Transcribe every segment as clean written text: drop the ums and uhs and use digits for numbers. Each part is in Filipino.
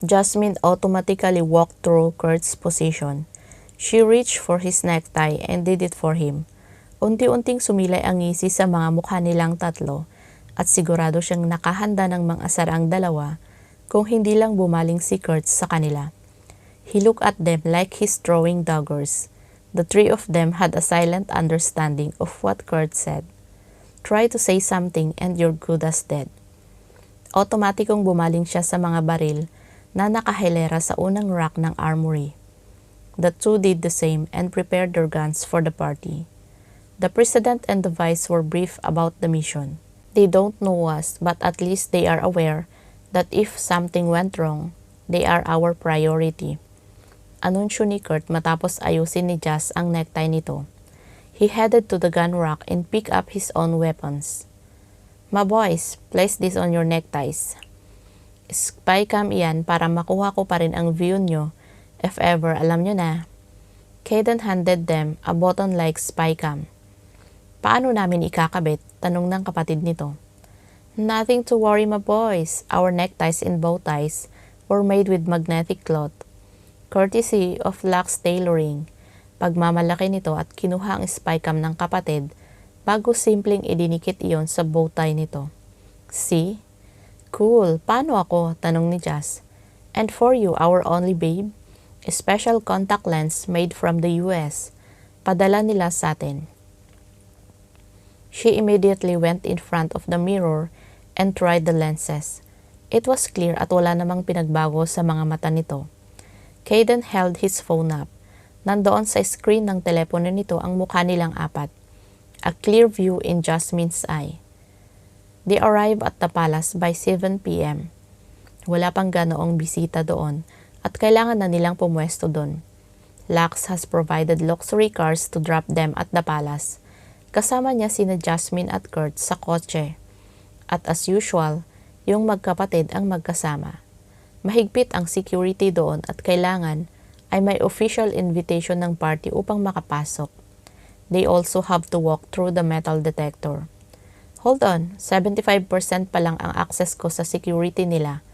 Jasmine automatically walked through Kurt's position. She reached for his necktie and did it for him. Unti-unting sumilay ang ngisi sa mga mukha nilang tatlo at sigurado siyang nakahanda ng mang-asar ang dalawa kung hindi lang bumaling si Kurt sa kanila. He looked at them like he's throwing daggers. The three of them had a silent understanding of what Kurt said. Try to say something and you're good as dead. Otomatikong bumaling siya sa mga baril na nakahilera sa unang rack ng armory. The two did the same and prepared their guns for the party. The president and the vice were brief about the mission. They don't know us, but at least they are aware that if something went wrong, they are our priority. Anunsyo ni Kurt matapos ayusin ni Jazz ang necktie nito. He headed to the gun rack and picked up his own weapons. "Ma boys, place this on your neckties. Spycam iyan para makuha ko pa rin ang view nyo if ever alam nyo na." Kayden handed them a button-like spycam. "Paano namin ikakabit?" tanong ng kapatid nito. "Nothing to worry ma boys. Our neckties and bow ties were made with magnetic cloth. Courtesy of Lux Tailoring." Pagmamalaki nito at kinuha ang spycam ng kapatid bago simpleng idinikit iyon sa bow tie nito. "See? Cool. Paano ako?" tanong ni Jazz. "And for you, our only babe? A special contact lens made from the US. Padala nila sa atin." She immediately went in front of the mirror and tried the lenses. It was clear at wala namang pinagbago sa mga mata nito. Kayden held his phone up. Nandoon sa screen ng telepono nito ang mukha nilang apat. A clear view in Jasmine's eye. They arrived at the palace by 7 p.m. Wala pang ganoong bisita doon at kailangan na nilang pumwesto doon. Lux has provided luxury cars to drop them at the palace. Kasama niya sina Jasmine at Kurt sa kotse. At as usual, yung magkapatid ang magkasama. Mahigpit ang security doon at kailangan ay may official invitation ng party upang makapasok. They also have to walk through the metal detector. "Hold on, 75% pa lang ang access ko sa security nila."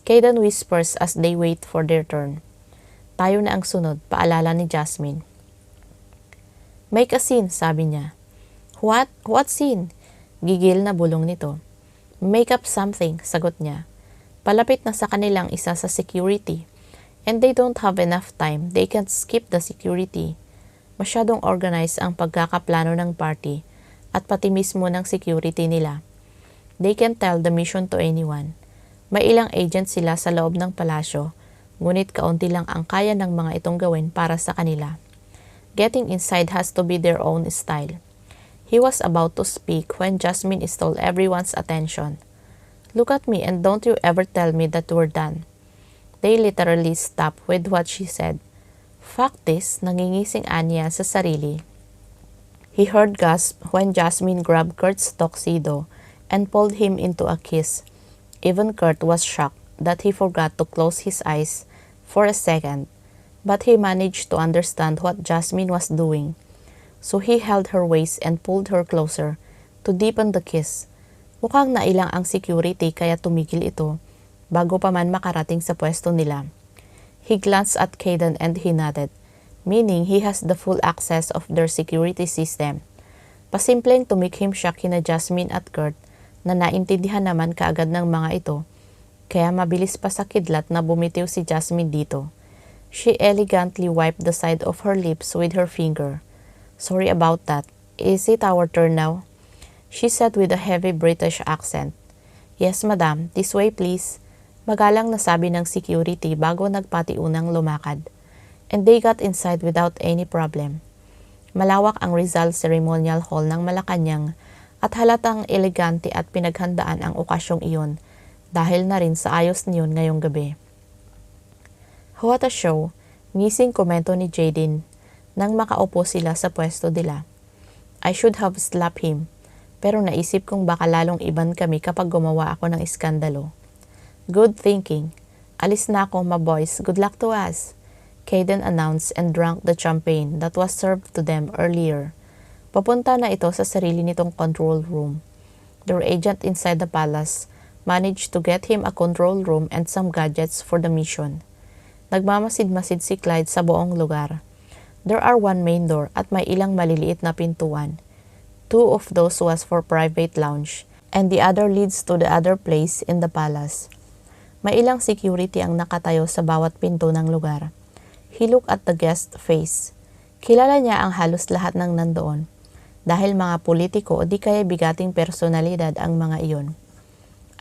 Kayden whispers as they wait for their turn. "Tayo na ang sunod," paalala ni Jasmine. "Make a scene," sabi niya. What? What scene?" Gigil na bulong nito. "Make up something," sagot niya. Palapit na sa kanilang isa sa security. And they don't have enough time. They can't skip the security. Masyadong organized ang pagkakaplano ng party at pati mismo ng security nila. They can tell the mission to anyone. May ilang agent sila sa loob ng palasyo, ngunit kaunti lang ang kaya ng mga itong gawin para sa kanila. Getting inside has to be their own style. He was about to speak when Jasmine stole everyone's attention. "Look at me and don't you ever tell me that we're done." They literally stopped with what she said. "Fuck this," nangingising Anya sa sarili. He heard gasp when Jasmine grabbed Kurt's tuxedo and pulled him into a kiss. Even Kurt was shocked that he forgot to close his eyes for a second, but he managed to understand what Jasmine was doing. So he held her waist and pulled her closer to deepen the kiss. Mukhang nailang ang security kaya tumigil ito bago pa man makarating sa pwesto nila. He glanced at Kayden and he nodded, meaning he has the full access of their security system. Pasimpleng tumikhim siya kina Jasmine at Kurt na naintindihan naman kaagad ng mga ito, kaya mabilis pa sa kidlat na bumitiw si Jasmine dito. She elegantly wiped the side of her lips with her finger. "Sorry about that. Is it our turn now?" she said with a heavy British accent. "Yes, madam. This way, please." Magalang na sabi ng security bago nagpatiunang lumakad. And they got inside without any problem. Malawak ang Rizal Ceremonial Hall ng Malacanang at halatang elegante at pinaghandaan ang okasyong iyon dahil na rin sa ayos niyon ngayong gabi. "What a show," ngising komento ni Jaden nang makaupo sila sa pwesto nila. "I should have slapped him, pero naisip kong baka lalong iban kami kapag gumawa ako ng iskandalo." "Good thinking. Alis na ako, ma boys. Good luck to us." Kayden announced and drank the champagne that was served to them earlier. Papunta na ito sa sarili nitong control room. Their agent inside the palace managed to get him a control room and some gadgets for the mission. Nagmamasid-masid si Clyde sa buong lugar. There are one main door at may ilang maliliit na pintuan. Two of those was for private lounge, and the other leads to the other place in the palace. May ilang security ang nakatayo sa bawat pinto ng lugar. He looked at the guest face. Kilala niya ang halos lahat ng nandoon, dahil mga politiko o di kaya bigating personalidad ang mga iyon.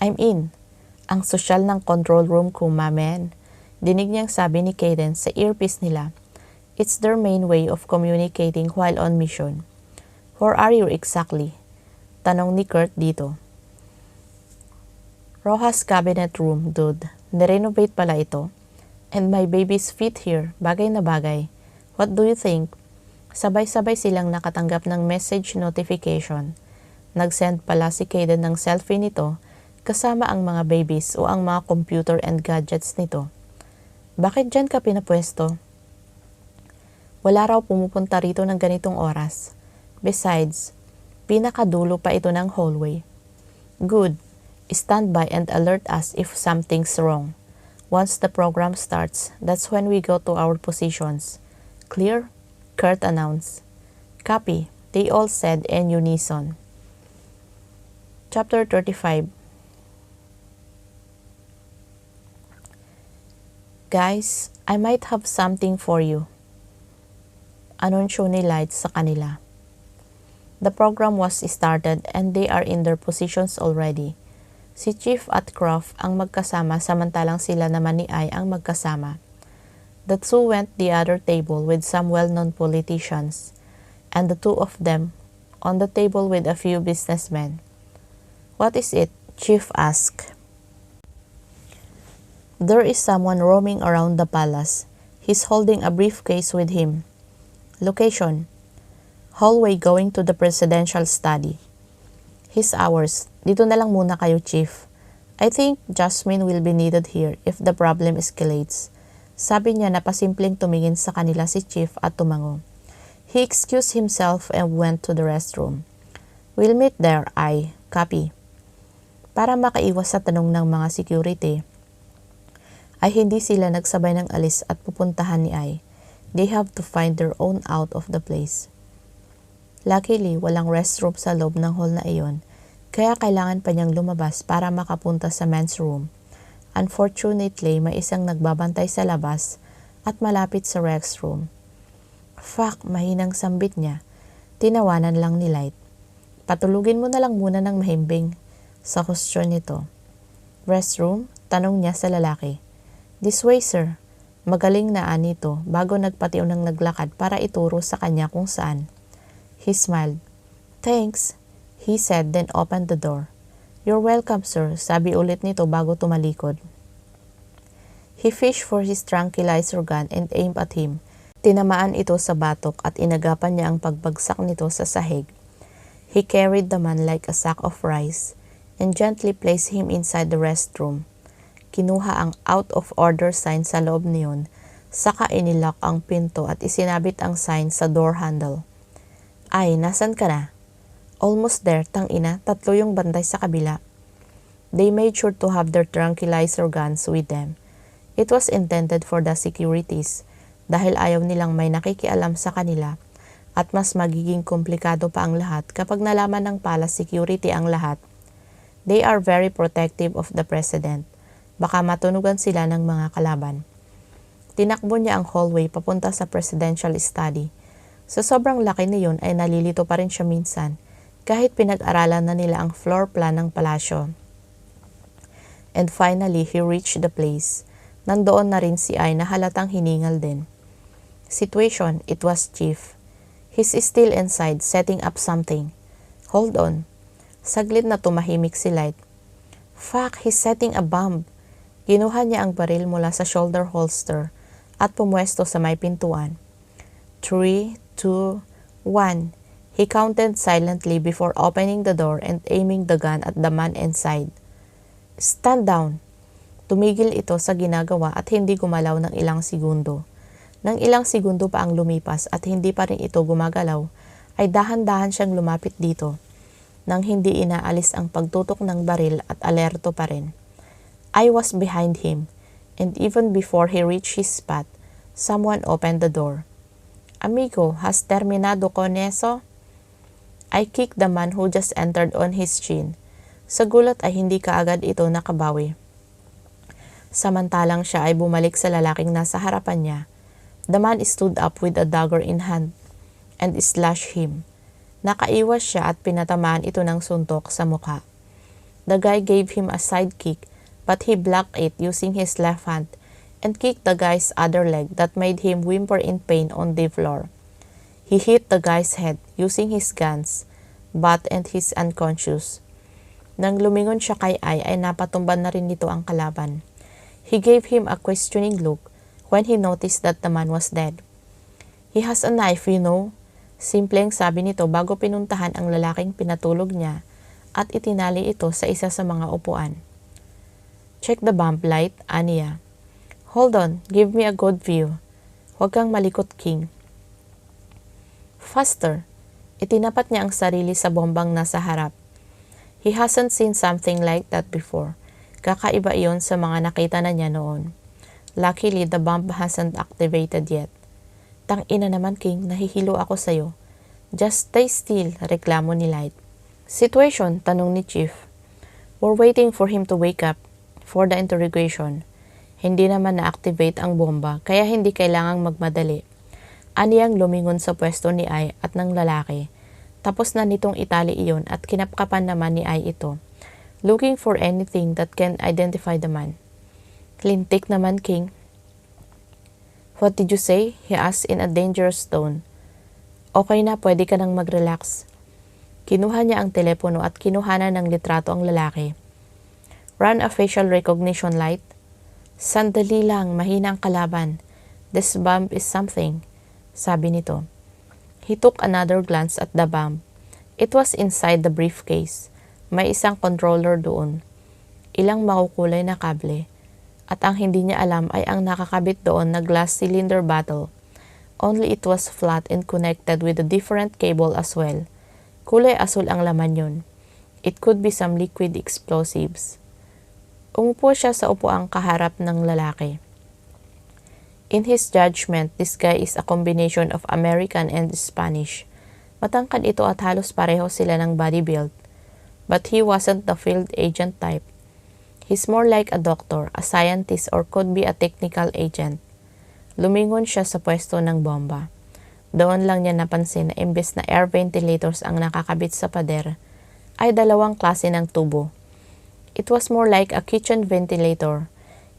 I'm in. Ang sosyal ng control room ko, my man. Dinig niyang sabi ni Cadence sa earpiece nila. It's their main way of communicating while on mission. Where are you exactly? Tanong ni Kurt dito. Rojas cabinet room, dude. Nirenovate pala ito. And my baby's fit here. Bagay na bagay. What do you think? Sabay-sabay silang nakatanggap ng message notification. Nag-send pala si Caden ng selfie nito kasama ang mga babies o ang mga computer and gadgets nito. Bakit dyan ka pinapwesto? Wala raw pumupunta rito ng ganitong oras. Besides, pinakadulo pa ito ng hallway. Good. Stand by and alert us if something's wrong. Once the program starts, that's when we go to our positions. Clear? Kurt announced. Copy, they all said in unison. Chapter 35. Guys, I might have something for you. Anunsyo ni Light sa kanila. The program was started and they are in their positions already. Si Chief at Croft ang magkasama samantalang sila naman ni Ai ang magkasama. The two went the other table with some well-known politicians, and the two of them on the table with a few businessmen. What is it? Chief asked. There is someone roaming around the palace. He's holding a briefcase with him. Location: hallway going to the presidential study. His hours. Dito na lang muna kayo, Chief. I think Jasmine will be needed here if the problem escalates. Sabi niya na pasimpleng tumingin sa kanila si Chief at tumango. He excused himself and went to the restroom. We'll meet there, I. Copy. Para makaiwas sa tanong ng mga security, ay hindi sila nagsabay ng alis at pupuntahan ni Ai. They have to find their own out of the place. Luckily, walang restroom sa loob ng hall na iyon, kaya kailangan pa niyang lumabas para makapunta sa men's room. Unfortunately, may isang nagbabantay sa labas at malapit sa restroom. Fuck, mahinang sambit niya. Tinawanan lang ni Light. Patulugin mo na lang muna ng mahimbing. Sa question nito. Restroom? Tanong niya sa lalaki. This way, sir. Magaling na anito bago nagpatiw ng naglakad para ituro sa kanya kung saan. He smiled. Thanks, he said, then opened the door. You're welcome, sir, sabi ulit nito bago tumalikod. He fished for his tranquilizer gun and aimed at him. Tinamaan ito sa batok at inagapan niya ang pagbagsak nito sa sahig. He carried the man like a sack of rice and gently placed him inside the restroom. Kinuha ang out of order sign sa loob niyon, saka inilock ang pinto at isinabit ang sign sa door handle. Ay, nasan ka na? Almost there, tangina, 3 yung bantay sa kabila. They made sure to have their tranquilizer guns with them. It was intended for the securities dahil ayaw nilang may nakikialam sa kanila at mas magiging komplikado pa ang lahat kapag nalaman ng palace security ang lahat. They are very protective of the president. Baka matunugan sila ng mga kalaban. Tinakbo niya ang hallway papunta sa presidential study. Sa sobrang laki niyon ay nalilito pa rin siya minsan kahit pinag-aralan na nila ang floor plan ng palasyo. And finally, he reached the place. Nandoon na rin si Ai na halatang hiningal din. Situation, it was Chief. He's still inside setting up something. Hold on. Saglit na tumahimik si Light. Fuck, he's setting a bomb. Kinuha niya ang baril mula sa shoulder holster at pumwesto sa may pintuan. 3, 2, 1. He counted silently before opening the door and aiming the gun at the man inside. Stand down. Tumigil ito sa ginagawa at hindi gumalaw ng ilang segundo. Nang ilang segundo pa ang lumipas at hindi pa rin ito gumagalaw, ay dahan-dahan siyang lumapit dito. nang hindi inaalis ang pagtutok ng baril at alerto pa rin. I was behind him, and even before he reached his spot, someone opened the door. Amigo, has terminado con eso? I kicked the man who just entered on his chin. Sa gulat ay hindi kaagad ito nakabawi. Samantalang siya ay bumalik sa lalaking nasa harapan niya. The man stood up with a dagger in hand and slashed him. Nakaiwas siya at pinatamaan ito ng suntok sa mukha. The guy gave him a side kick, but he blocked it using his left hand and kicked the guy's other leg that made him whimper in pain on the floor. He hit the guy's head using his guns, butt and he's unconscious. Nang lumingon siya kay ay napatumban na rin nito ang kalaban. He gave him a questioning look when he noticed that the man was dead. He has a knife, you know. Simpleng sabi nito bago pinuntahan ang lalaking pinatulog niya at itinali ito sa isa sa mga upuan. Check the bump light, Anya. Hold on, give me a good view. Huwag kang malikot, King. Faster. Itinapat niya ang sarili sa bombang nasa harap. He hasn't seen something like that before. Kakaiba iyon sa mga nakita na niya noon. Luckily, the bomb hasn't activated yet. Tang-ina naman, King, nahihilo ako sa'yo. Just stay still, reklamo ni Light. Situation, tanong ni Chief. We're waiting for him to wake up for the interrogation. Hindi naman na-activate ang bomba, kaya hindi kailangang magmadali. Aniyang lumingon sa pwesto ni Ai at ng lalaki. Tapos na nitong itali iyon at kinapkapan naman ni Ai ito, looking for anything that can identify the man. Lintik naman, King. What did you say? He asked in a dangerous tone. Okay na, pwede ka nang mag-relax. Kinuha niya ang telepono at kinuhanan ng litrato ang lalaki. Run a facial recognition light. Sandali lang, mahina ang kalaban. This bomb is something, sabi nito. He took another glance at the bomb. It was inside the briefcase. May isang controller doon. Ilang makukulay na kable. At ang hindi niya alam ay ang nakakabit doon na glass cylinder bottle. Only it was flat and connected with a different cable as well. Kulay asul ang laman yun. It could be some liquid explosives. Umupo siya sa upuang kaharap ng lalaki. In his judgment, this guy is a combination of American and Spanish. Matangkad ito at halos pareho sila ng body build. But he wasn't the field agent type. He's more like a doctor, a scientist, or could be a technical agent. Lumingon siya sa pwesto ng bomba. Doon lang niya napansin na imbes na air ventilators ang nakakabit sa pader, ay dalawang klase ng tubo. It was more like a kitchen ventilator.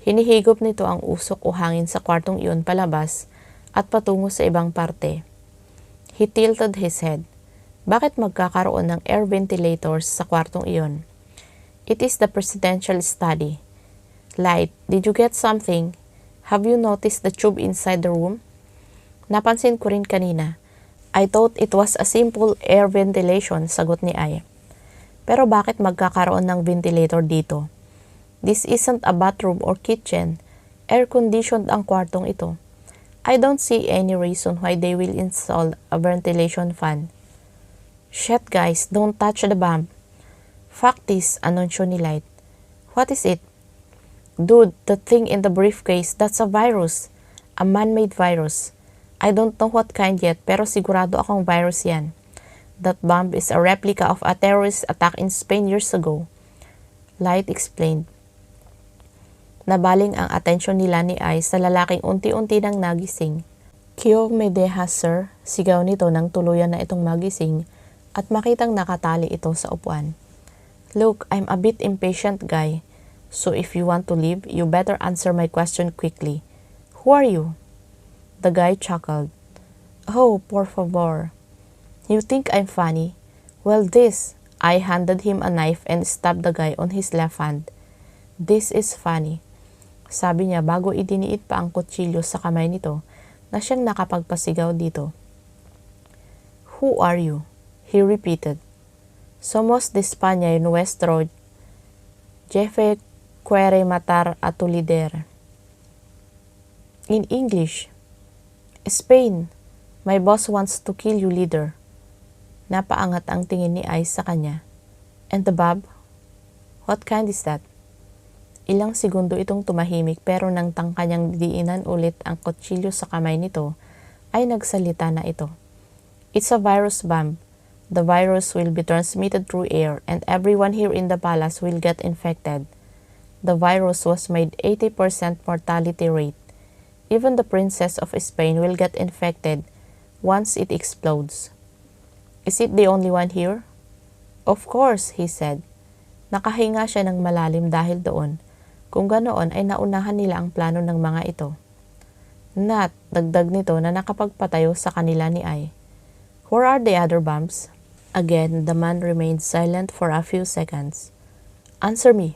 Hinihigop nito ang usok o hangin sa kwartong iyon palabas at patungo sa ibang parte. He tilted his head. Bakit magkakaroon ng air ventilators sa kwartong iyon? It is the presidential study. Light, did you get something? Have you noticed the tube inside the room? Napansin ko rin kanina. I thought it was a simple air ventilation, sagot ni Ai. Pero bakit magkakaroon ng ventilator dito? This isn't a bathroom or kitchen. Air-conditioned ang kwartong ito. I don't see any reason why they will install a ventilation fan. Shit guys, don't touch the bomb. Fact is, anunsyo ni Light. What is it? Dude, the thing in the briefcase, that's a virus. A man-made virus. I don't know what kind yet, pero sigurado akong virus yan. That bomb is a replica of a terrorist attack in Spain years ago. Light explained. Nabaling ang atensyon nila ni Ai sa lalaking unti-unti nang nagising. Kyo me deha, sir, sigaw nito nang tuluyan na itong magising at makitang nakatali ito sa upuan. Look, I'm a bit impatient guy, so if you want to leave, you better answer my question quickly. Who are you? The guy chuckled. Oh, por favor. You think I'm funny? Well, this. I handed him a knife and stabbed the guy on his left hand. This is funny. Sabi niya bago idiniit pa ang kutsilyo sa kamay nito na siyang nakapagpasigaw dito. Who are you? He repeated. Somos de España y nuestro jefe quiere matar a tu líder. In English, Spain, my boss wants to kill you, leader. Napaangat ang tingin ni Ai sa kanya. And the bomb? What kind is that? Ilang segundo itong tumahimik pero nang tangka niyang diinan ulit ang kutsilyo sa kamay nito, ay nagsalita na ito. It's a virus bomb. The virus will be transmitted through air and everyone here in the palace will get infected. The virus was made 80% mortality rate. Even the Princess of Spain will get infected once it explodes. Is it the only one here? Of course, he said. Nakahinga siya ng malalim dahil doon. Kung ganoon ay naunahan nila ang plano ng mga ito. Nat, dagdag nito na nakapagpatayo sa kanila ni Ai. Where are the other bombs? Again, the man remained silent for a few seconds. Answer me.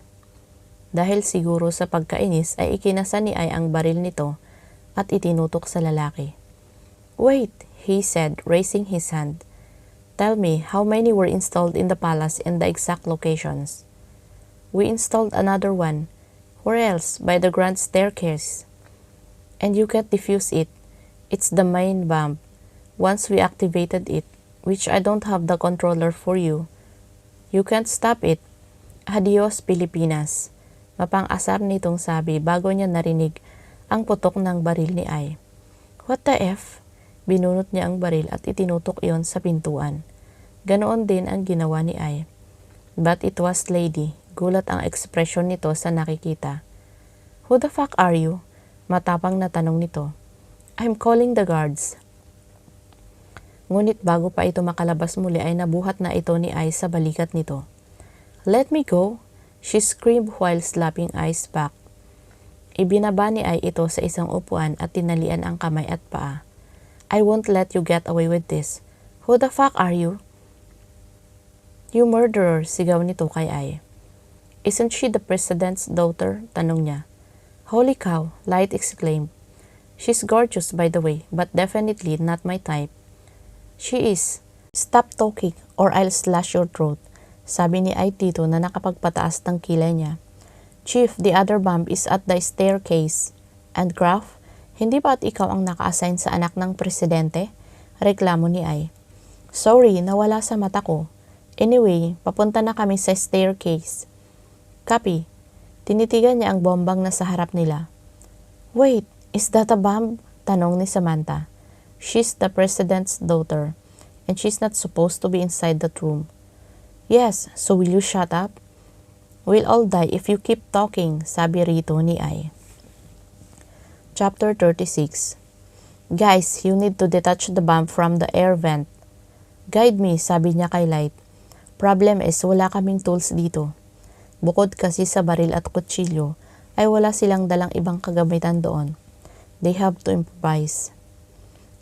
Dahil siguro sa pagkainis ay ikinasa ni Ai ang baril nito at itinutok sa lalaki. Wait, he said, raising his hand. Tell me, how many were installed in the palace and the exact locations? We installed another one. Where else? By the grand staircase. And you can't defuse it. It's the main bomb. Once we activated it, which I don't have the controller for you, you can't stop it. Adios, Pilipinas. Mapang-asar nitong sabi bago niya narinig ang putok ng baril ni Ai. What the F? Binunot niya ang baril at itinutok iyon sa pintuan. Ganoon din ang ginawa ni Ai. But it was Lady. Gulat ang ekspresyon nito sa nakikita. Who the fuck are you? Matapang na tanong nito. I'm calling the guards. Ngunit bago pa ito makalabas muli ay nabuhat na ito ni Ai sa balikat nito. Let me go, she screamed while slapping Ai's back. Ibinaba ni Ai ito sa isang upuan at tinalian ang kamay at paa. I won't let you get away with this. Who the fuck are you? You murderer, sigaw nito kay Ai. Isn't she the president's daughter? Tanong niya. Holy cow, Light exclaimed. She's gorgeous by the way, but definitely not my type. She is. Stop talking or I'll slash your throat. Sabi ni Ai dito na nakapagpataas ng kilay niya. Chief, the other bomb is at the staircase. And Graf, hindi ba at ikaw ang naka-assign sa anak ng presidente? Reklamo ni Ai. Sorry, nawala sa mata ko. Anyway, papunta na kami sa staircase. Copy. Tinitigan niya ang bombang nasa harap nila. Wait, is that a bomb? Tanong ni Samantha. She's the president's daughter, and she's not supposed to be inside that room. Yes, so will you shut up? We'll all die if you keep talking, sabi rito ni Ai. Chapter 36. Guys, you need to detach the bomb from the air vent. Guide me, sabi niya kay Light. Problem is, wala kaming tools dito. Bukod kasi sa baril at kutsilyo, ay wala silang dalang ibang kagamitan doon. They have to improvise.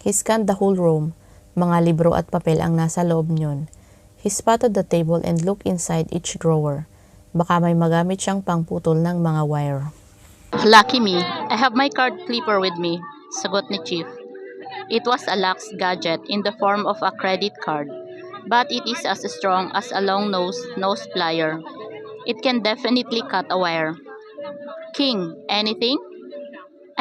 He scanned the whole room. Mga libro at papel ang nasa loob niyon. He spotted the table and looked inside each drawer. Baka may magamit siyang pangputol ng mga wire. Lucky me, I have my card flipper with me, sagot ni Chief. It was a lax gadget in the form of a credit card, but it is as strong as a long-nosed nose plier. It can definitely cut a wire. King, anything?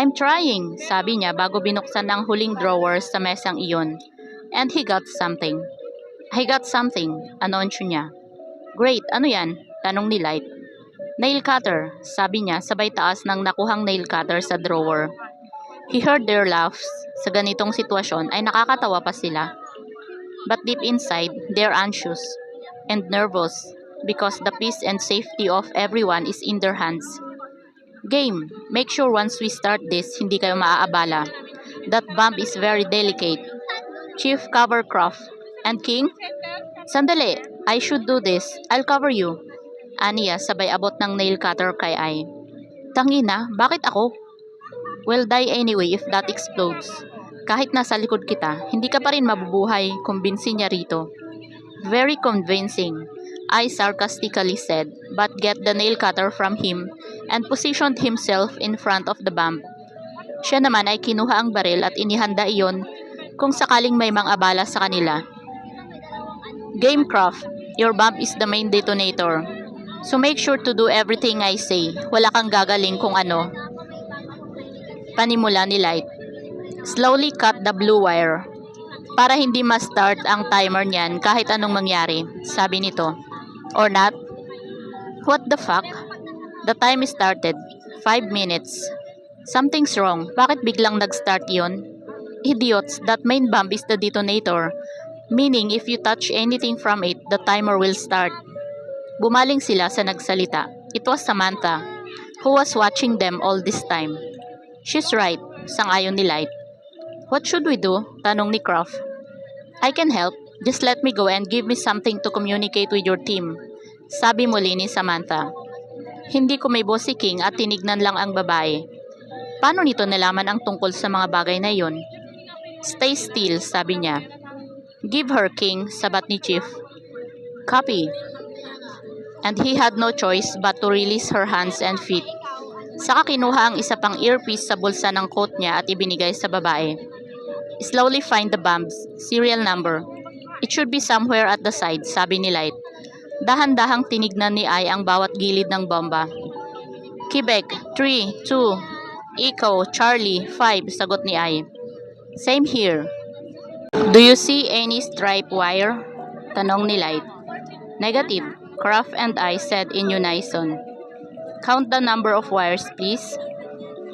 I'm trying, sabi niya bago binuksan ang huling drawer sa mesang iyon. And he got something. I got something, anunsyo niya. Great, ano yan? Tanong ni Light. Nail cutter, sabi niya sabay taas ng nakuhang nail cutter sa drawer. He heard their laughs. Sa ganitong sitwasyon ay nakakatawa pa sila. But deep inside, they're anxious and nervous because the peace and safety of everyone is in their hands. Game, make sure once we start this, hindi kayo maaabala. That bomb is very delicate. Chief, cover Croft. And King? Sandali, I should do this. I'll cover you. Aniya, sabay abot ng nail cutter kay Ai. Tangina, bakit ako? We'll die anyway if that explodes. Kahit nasa likod kita, hindi ka pa rin mabubuhay, kumbinsi niya rito. Very convincing, I sarcastically said, but get the nail cutter from him and positioned himself in front of the bomb. Siya naman ay kinuha ang baril at inihanda iyon kung sakaling may mga abala sa kanila. Gamecraft, your bomb is the main detonator. So make sure to do everything I say. Wala kang gagaling kung ano. Panimula ni Light. Slowly cut the blue wire. Para hindi ma-start ang timer niyan kahit anong mangyari, sabi nito. Or not? What the fuck? The time started. 5 minutes. Something's wrong. Bakit biglang nag-start yon? Idiots, that main bomb is the detonator. Meaning, if you touch anything from it, the timer will start. Bumaling sila sa nagsalita. It was Samantha, who was watching them all this time. She's right, sang-ayon ni Light. What should we do? Tanong ni Croft. I can help. Just let me go and give me something to communicate with your team. Sabi muli ni Samantha. Hindi kumibo si King at tinignan lang ang babae. Paano nito nalaman ang tungkol sa mga bagay na iyon? Stay still, sabi niya. Give her, King, sabat ni Chief. Copy. And he had no choice but to release her hands and feet. Saka kinuha ang isa pang earpiece sa bulsa ng coat niya at ibinigay sa babae. Slowly find the bomb's serial number. It should be somewhere at the side, sabi ni Light. Dahan-dahang tinignan ni Ai ang bawat gilid ng bomba. Quebec, 3, 2, Echo, Charlie, 5, sagot ni Ai. Same here. Do you see any stripe wire? Tanong ni Light. Negative, Croft and I said in unison. Count the number of wires, please.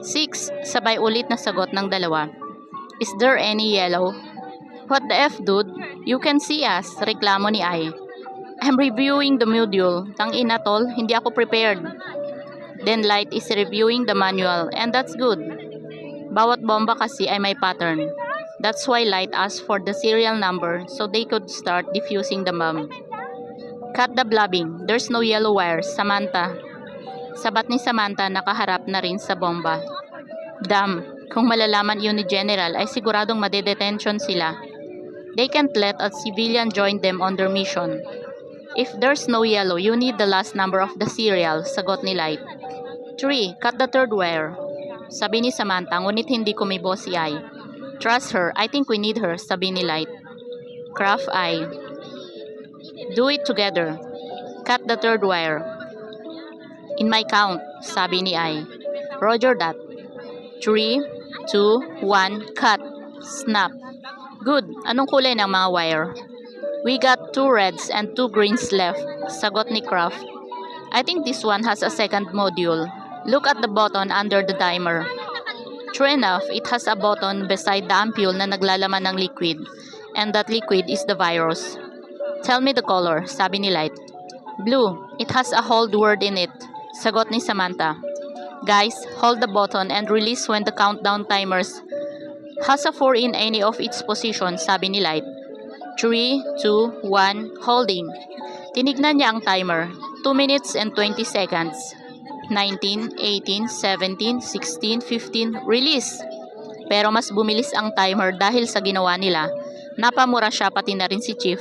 6, sabay ulit na sagot ng dalawa. Is there any yellow? What the F, dude? You can see us, reklamo ni Ai. I'm reviewing the module. Tangina tol, hindi ako prepared. Then Light is reviewing the manual, and that's good. Bawat bomba kasi ay may pattern. That's why Light asked for the serial number so they could start defusing the bomb. Cut the blabbing. There's no yellow wires, Samantha. Sabat ni Samantha nakaharap na rin sa bomba. Damn, kung malalaman yun ni General ay siguradong madedetention sila. They can't let a civilian join them on their mission. If there's no yellow, you need the last number of the serial, sagot ni Light. 3, cut the third wire. Sabi ni Samantha, ngunit hindi kumibo si Ai. Trust her, I think we need her, sabi ni Light. Croft I. Do it together. Cut the third wire. In my count, sabi ni Ai. Roger that. 3, 2, 1, cut. Snap. Good. Anong kulay ng mga wire? We got 2 reds and 2 greens left, sagot ni Croft. I think this one has a second module. Look at the button under the timer. True enough, it has a button beside the ampule na naglalaman ng liquid, and that liquid is the virus. Tell me the color, sabi ni Light. Blue. It has a hold word in it, sagot ni Samantha. Guys, hold the button and release when the countdown timers has a 4 in any of its positions, sabi ni Light. 3, 2, 1, holding. Tinignan niya ang timer. 2 minutes and 20 seconds. 19, 18, 17, 16, 15, release. Pero mas bumilis ang timer dahil sa ginawa nila. Napamura siya pati na rin si Chief.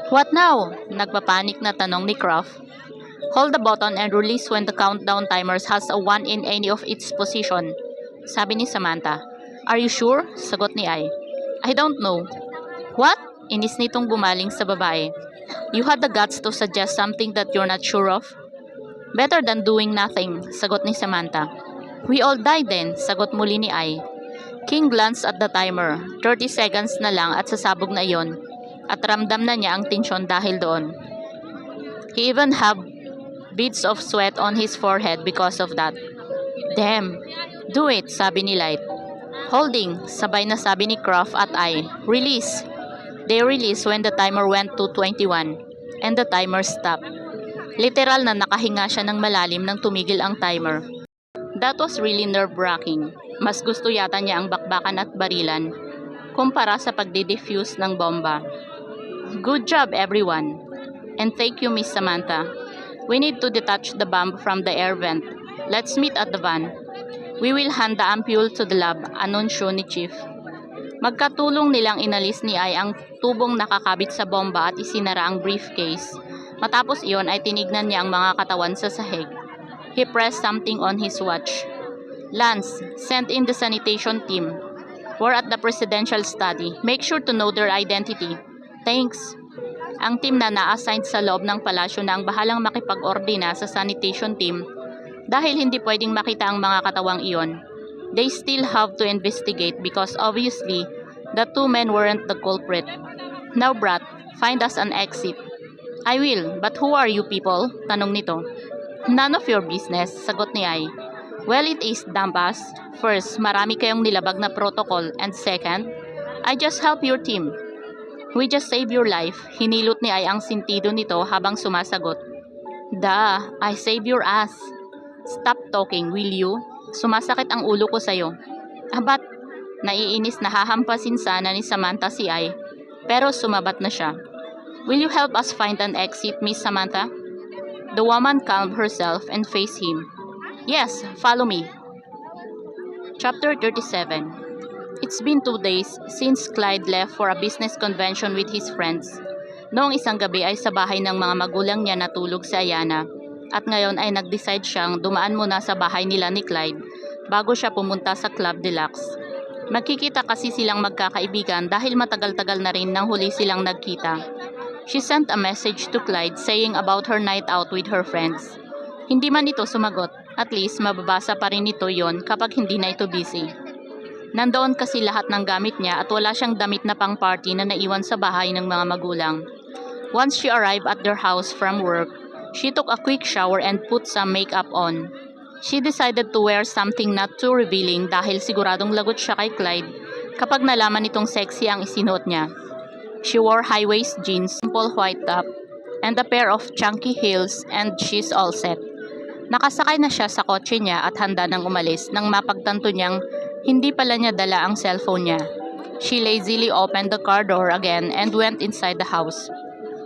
What now? Nagpapanik na tanong ni Croft. Hold the button and release when the countdown timers has a 1 in any of its position, sabi ni Samantha. Are you sure? Sagot ni Ai. I don't know. What? Inis nitong bumaling sa babae. You had the guts to suggest something that you're not sure of? Better than doing nothing, sagot ni Samantha. We all died then, sagot muli ni Ai. King glanced at the timer. 30 seconds na lang at sasabog na iyon. At ramdam na niya ang tensyon dahil doon. He even had beads of sweat on his forehead because of that. Damn. Do it, sabi ni Light. Holding, sabay na sabi ni Croft at Ai. Release. They released when the timer went to 21 and the timer stopped. Literal na nakahinga siya ng malalim nang tumigil ang timer. That was really nerve-wracking. Mas gusto yata niya ang bakbakan at barilan kumpara sa pagde-defuse ng bomba. Good job everyone. And thank you Miss Samantha. We need to detach the bomb from the air vent. Let's meet at the van. We will hand the ampule to the lab, anunsyo ni Chief. Magkatulong nilang inalis ni Ai ang tubong nakakabit sa bomba at isinara ang briefcase. Matapos iyon ay tinignan niya ang mga katawan sa sahig. He pressed something on his watch. Lance, send in the sanitation team. We're at the presidential study. Make sure to know their identity. Thanks. Ang team na na-assigned sa loob ng palasyo na ang bahalang makipag-ordina sa sanitation team dahil hindi pwedeng makita ang mga katawang iyon. They still have to investigate because obviously, the 2 men weren't the culprit. Now Brat, find us an exit. I will, but who are you people? Tanong nito. None of your business, sagot ni Ai. Well, it is Dampas. First, marami kayong nilabag na protocol, and second, I just help your team. We just save your life. Hinilot ni Ai ang sentido nito habang sumasagot. Duh, I save your ass. Stop talking, will you? Sumasakit ang ulo ko sa'yo. But, naiinis na hahampasin sana ni Samantha si Ai, pero sumabat na siya. Will you help us find an exit, Miss Samantha? The woman calmed herself and faced him. Yes, follow me. Chapter 37. It's been 2 days since Clyde left for a business convention with his friends. Noong isang gabi ay sa bahay ng mga magulang niya natulog si Ayana, at ngayon ay nag-decide siyang dumaan muna sa bahay nila ni Clyde bago siya pumunta sa Club Deluxe. Magkikita kasi silang magkakaibigan dahil matagal-tagal na rin nang huli silang nagkita. She sent a message to Clyde saying about her night out with her friends. Hindi man ito sumagot, at least mababasa pa rin ito yon kapag hindi na ito busy. Nandoon kasi lahat ng gamit niya at wala siyang damit na pang party na naiwan sa bahay ng mga magulang. Once she arrived at their house from work, she took a quick shower and put some makeup on. She decided to wear something not too revealing dahil siguradong lagot siya kay Clyde kapag nalaman nitong sexy ang isinuot niya. She wore high-waist jeans, simple white top, and a pair of chunky heels, and she's all set. Nakasakay na siya sa kotse niya at handa nang umalis nang mapagtanto niyang hindi pala niya dala ang cellphone niya. She lazily opened the car door again and went inside the house.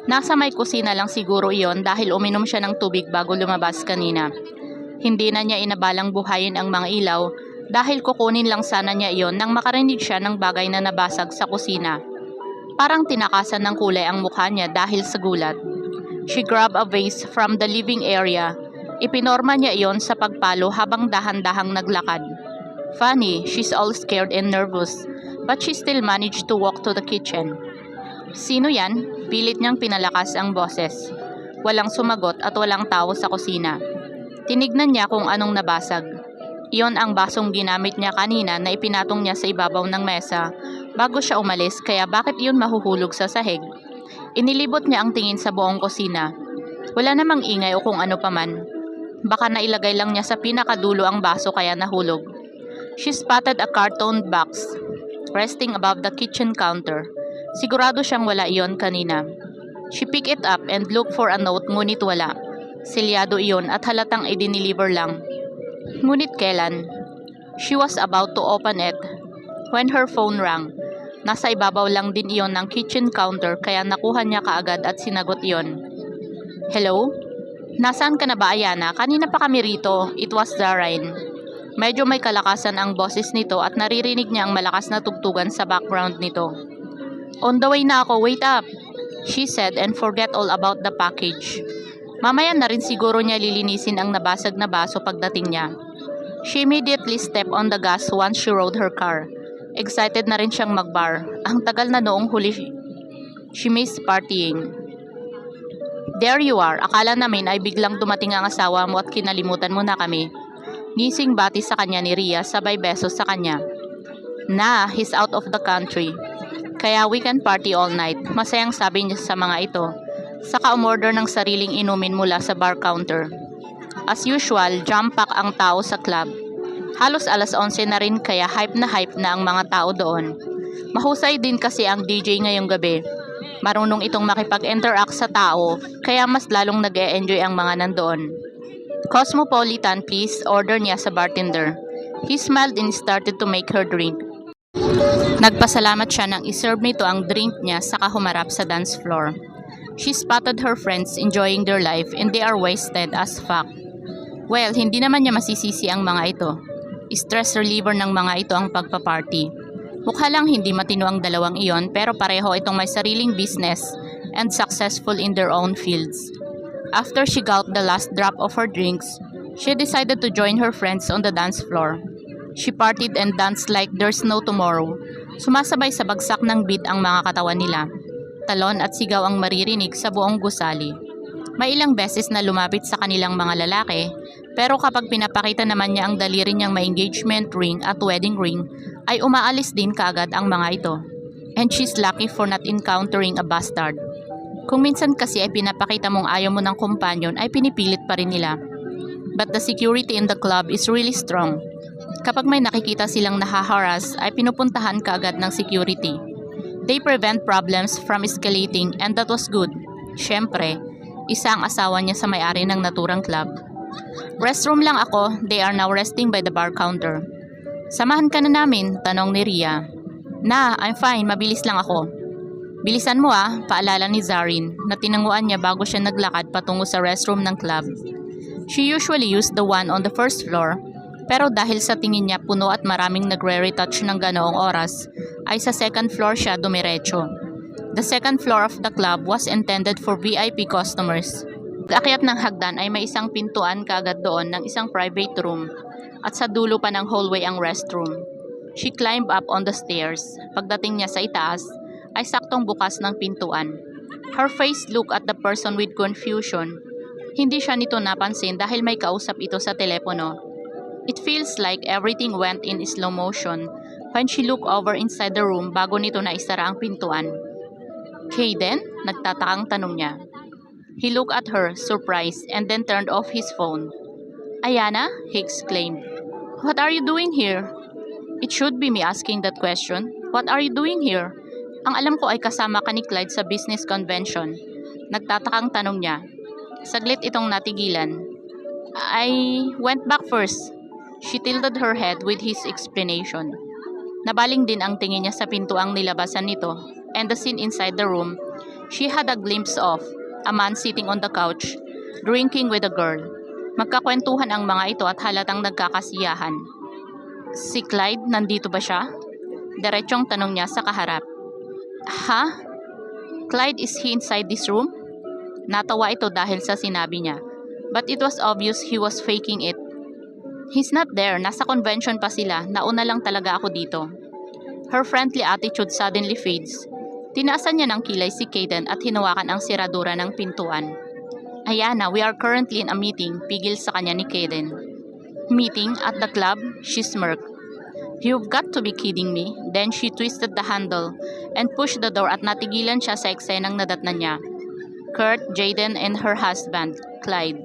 Nasa may kusina lang siguro iyon dahil uminom siya ng tubig bago lumabas kanina. Hindi na niya inabalang buhayin ang mga ilaw dahil kukunin lang sana niya iyon nang makarinig siya ng bagay na nabasag sa kusina. Parang tinakasan ng kulay ang mukha niya dahil sa gulat. She grabbed a vase from the living area. Ipinorma niya iyon sa pagpalo habang dahan-dahang naglakad. Funny, she's all scared and nervous, but she still managed to walk to the kitchen. Sino yan? Pilit niyang pinalakas ang boses. Walang sumagot at walang tao sa kusina. Tinignan niya kung anong nabasag. Iyon ang basong ginamit niya kanina na ipinatong niya sa ibabaw ng mesa bago siya umalis, kaya bakit iyon mahuhulog sa sahig? Inilibot niya ang tingin sa buong kusina. Wala namang ingay o kung ano paman. Baka nailagay lang niya sa pinakadulo ang baso kaya nahulog. She spotted a carton box resting above the kitchen counter. Sigurado siyang wala iyon kanina. She picked it up and looked for a note ngunit wala. Selyado iyon at halatang idiniliver lang. Ngunit kailan? She was about to open it when her phone rang. Nasa ibabaw lang din iyon ng kitchen counter kaya nakuha niya kaagad at sinagot iyon. Hello? Nasaan ka na ba, Ayana? Kanina pa kami rito. It was Darren. Medyo may kalakasan ang boses nito at naririnig niya ang malakas na tugtugan sa background nito. On the way na ako, wait up, she said and forget all about the package. Mamaya na rin siguro niya lilinisin ang nabasag na baso pagdating niya. She immediately stepped on the gas once she rode her car. Excited na rin siyang magbar. Ang tagal na noong huli she missed partying. There you are. Akala namin ay biglang dumating ang asawa mo at kinalimutan mo na kami. Ngising bati sa kanya ni Ria sabay beso sa kanya. Nah, he's out of the country. Kaya we can party all night. Masayang sabi niya sa mga ito. Saka umorder ng sariling inumin mula sa bar counter. As usual, jam-pack ang tao sa club. Halos 11:00 na rin kaya hype na ang mga tao doon. Mahusay din kasi ang DJ ngayong gabi. Marunong itong makipag-interact sa tao kaya mas lalong nag-e-enjoy ang mga nandoon. Cosmopolitan please, order niya sa bartender. He smiled and started to make her drink. Nagpasalamat siya nang iserve nito ang drink niya saka humarap sa dance floor. She spotted her friends enjoying their life and they are wasted as fuck. Well, hindi naman niya masisisi ang mga ito. Stress reliever ng mga ito ang pagpaparty. Mukha lang hindi matino ang dalawang iyon pero pareho itong may sariling business and successful in their own fields. After she gulped the last drop of her drinks, she decided to join her friends on the dance floor. She partied and danced like there's no tomorrow. Sumasabay sa bagsak ng beat ang mga katawan nila. Talon at sigaw ang maririnig sa buong gusali. May ilang beses na lumapit sa kanilang mga lalaki, pero kapag pinapakita naman niya ang daliri niyang may engagement ring at wedding ring, ay umaalis din kaagad ang mga ito. And she's lucky for not encountering a bastard. Kung minsan kasi ay pinapakita mong ayaw mo ng companion ay pinipilit pa rin nila. But the security in the club is really strong. Kapag may nakikita silang nahaharas ay pinupuntahan kaagad ng security. They prevent problems from escalating and that was good. Siyempre, isa ang asawa niya sa may-ari ng naturang club. Restroom lang ako, they are now resting by the bar counter. Samahan ka na namin, tanong ni Ria. Na, I'm fine, mabilis lang ako. Bilisan mo paalala ni Zarin na tinanguan niya bago siya naglakad patungo sa restroom ng club. She usually used the one on the first floor, pero dahil sa tingin niya puno at maraming nagre-retouch ng ganoong oras, ay sa second floor siya dumiretso. The second floor of the club was intended for VIP customers. Pag-akyat ng hagdan ay may isang pintuan kaagad doon ng isang private room at sa dulo pa ng hallway ang restroom. She climbed up on the stairs. Pagdating niya sa itaas, ay saktong bukas ng pintuan. Her face looked at the person with confusion. Hindi siya nito napansin dahil may kausap ito sa telepono. It feels like everything went in slow motion when she looked over inside the room bago nito na isara ang pintuan. Kayden? Nagtatakang tanong niya. He looked at her, surprised, and then turned off his phone. Ayana? He exclaimed. What are you doing here? It should be me asking that question. What are you doing here? Ang alam ko ay kasama ka ni Clyde sa business convention. Nagtatakang tanong niya. Saglit itong natigilan. I went back first. She tilted her head with his explanation. Nabaling din ang tingin niya sa pintuang nilabasan nito and the scene inside the room. She had a glimpse of a man sitting on the couch, drinking with a girl. Magkakwentuhan ang mga ito at halatang nagkakasiyahan. Si Clyde, nandito ba siya? Diretsong tanong niya sa kaharap. Ha? Clyde, is he inside this room? Natawa ito dahil sa sinabi niya. But it was obvious he was faking it. He's not there. Nasa convention pa sila. Nauna lang talaga ako dito. Her friendly attitude suddenly fades. Tinaasan niya ng kilay si Kayden at hinawakan ang siradura ng pintuan. Ayana, we are currently in a meeting. Pigil sa kanya ni Kayden. Meeting at the club? She smirked. You've got to be kidding me. Then she twisted the handle and pushed the door at natigilan siya sa eksenang nadatnan niya. Kurt, Jaden, and her husband, Clyde.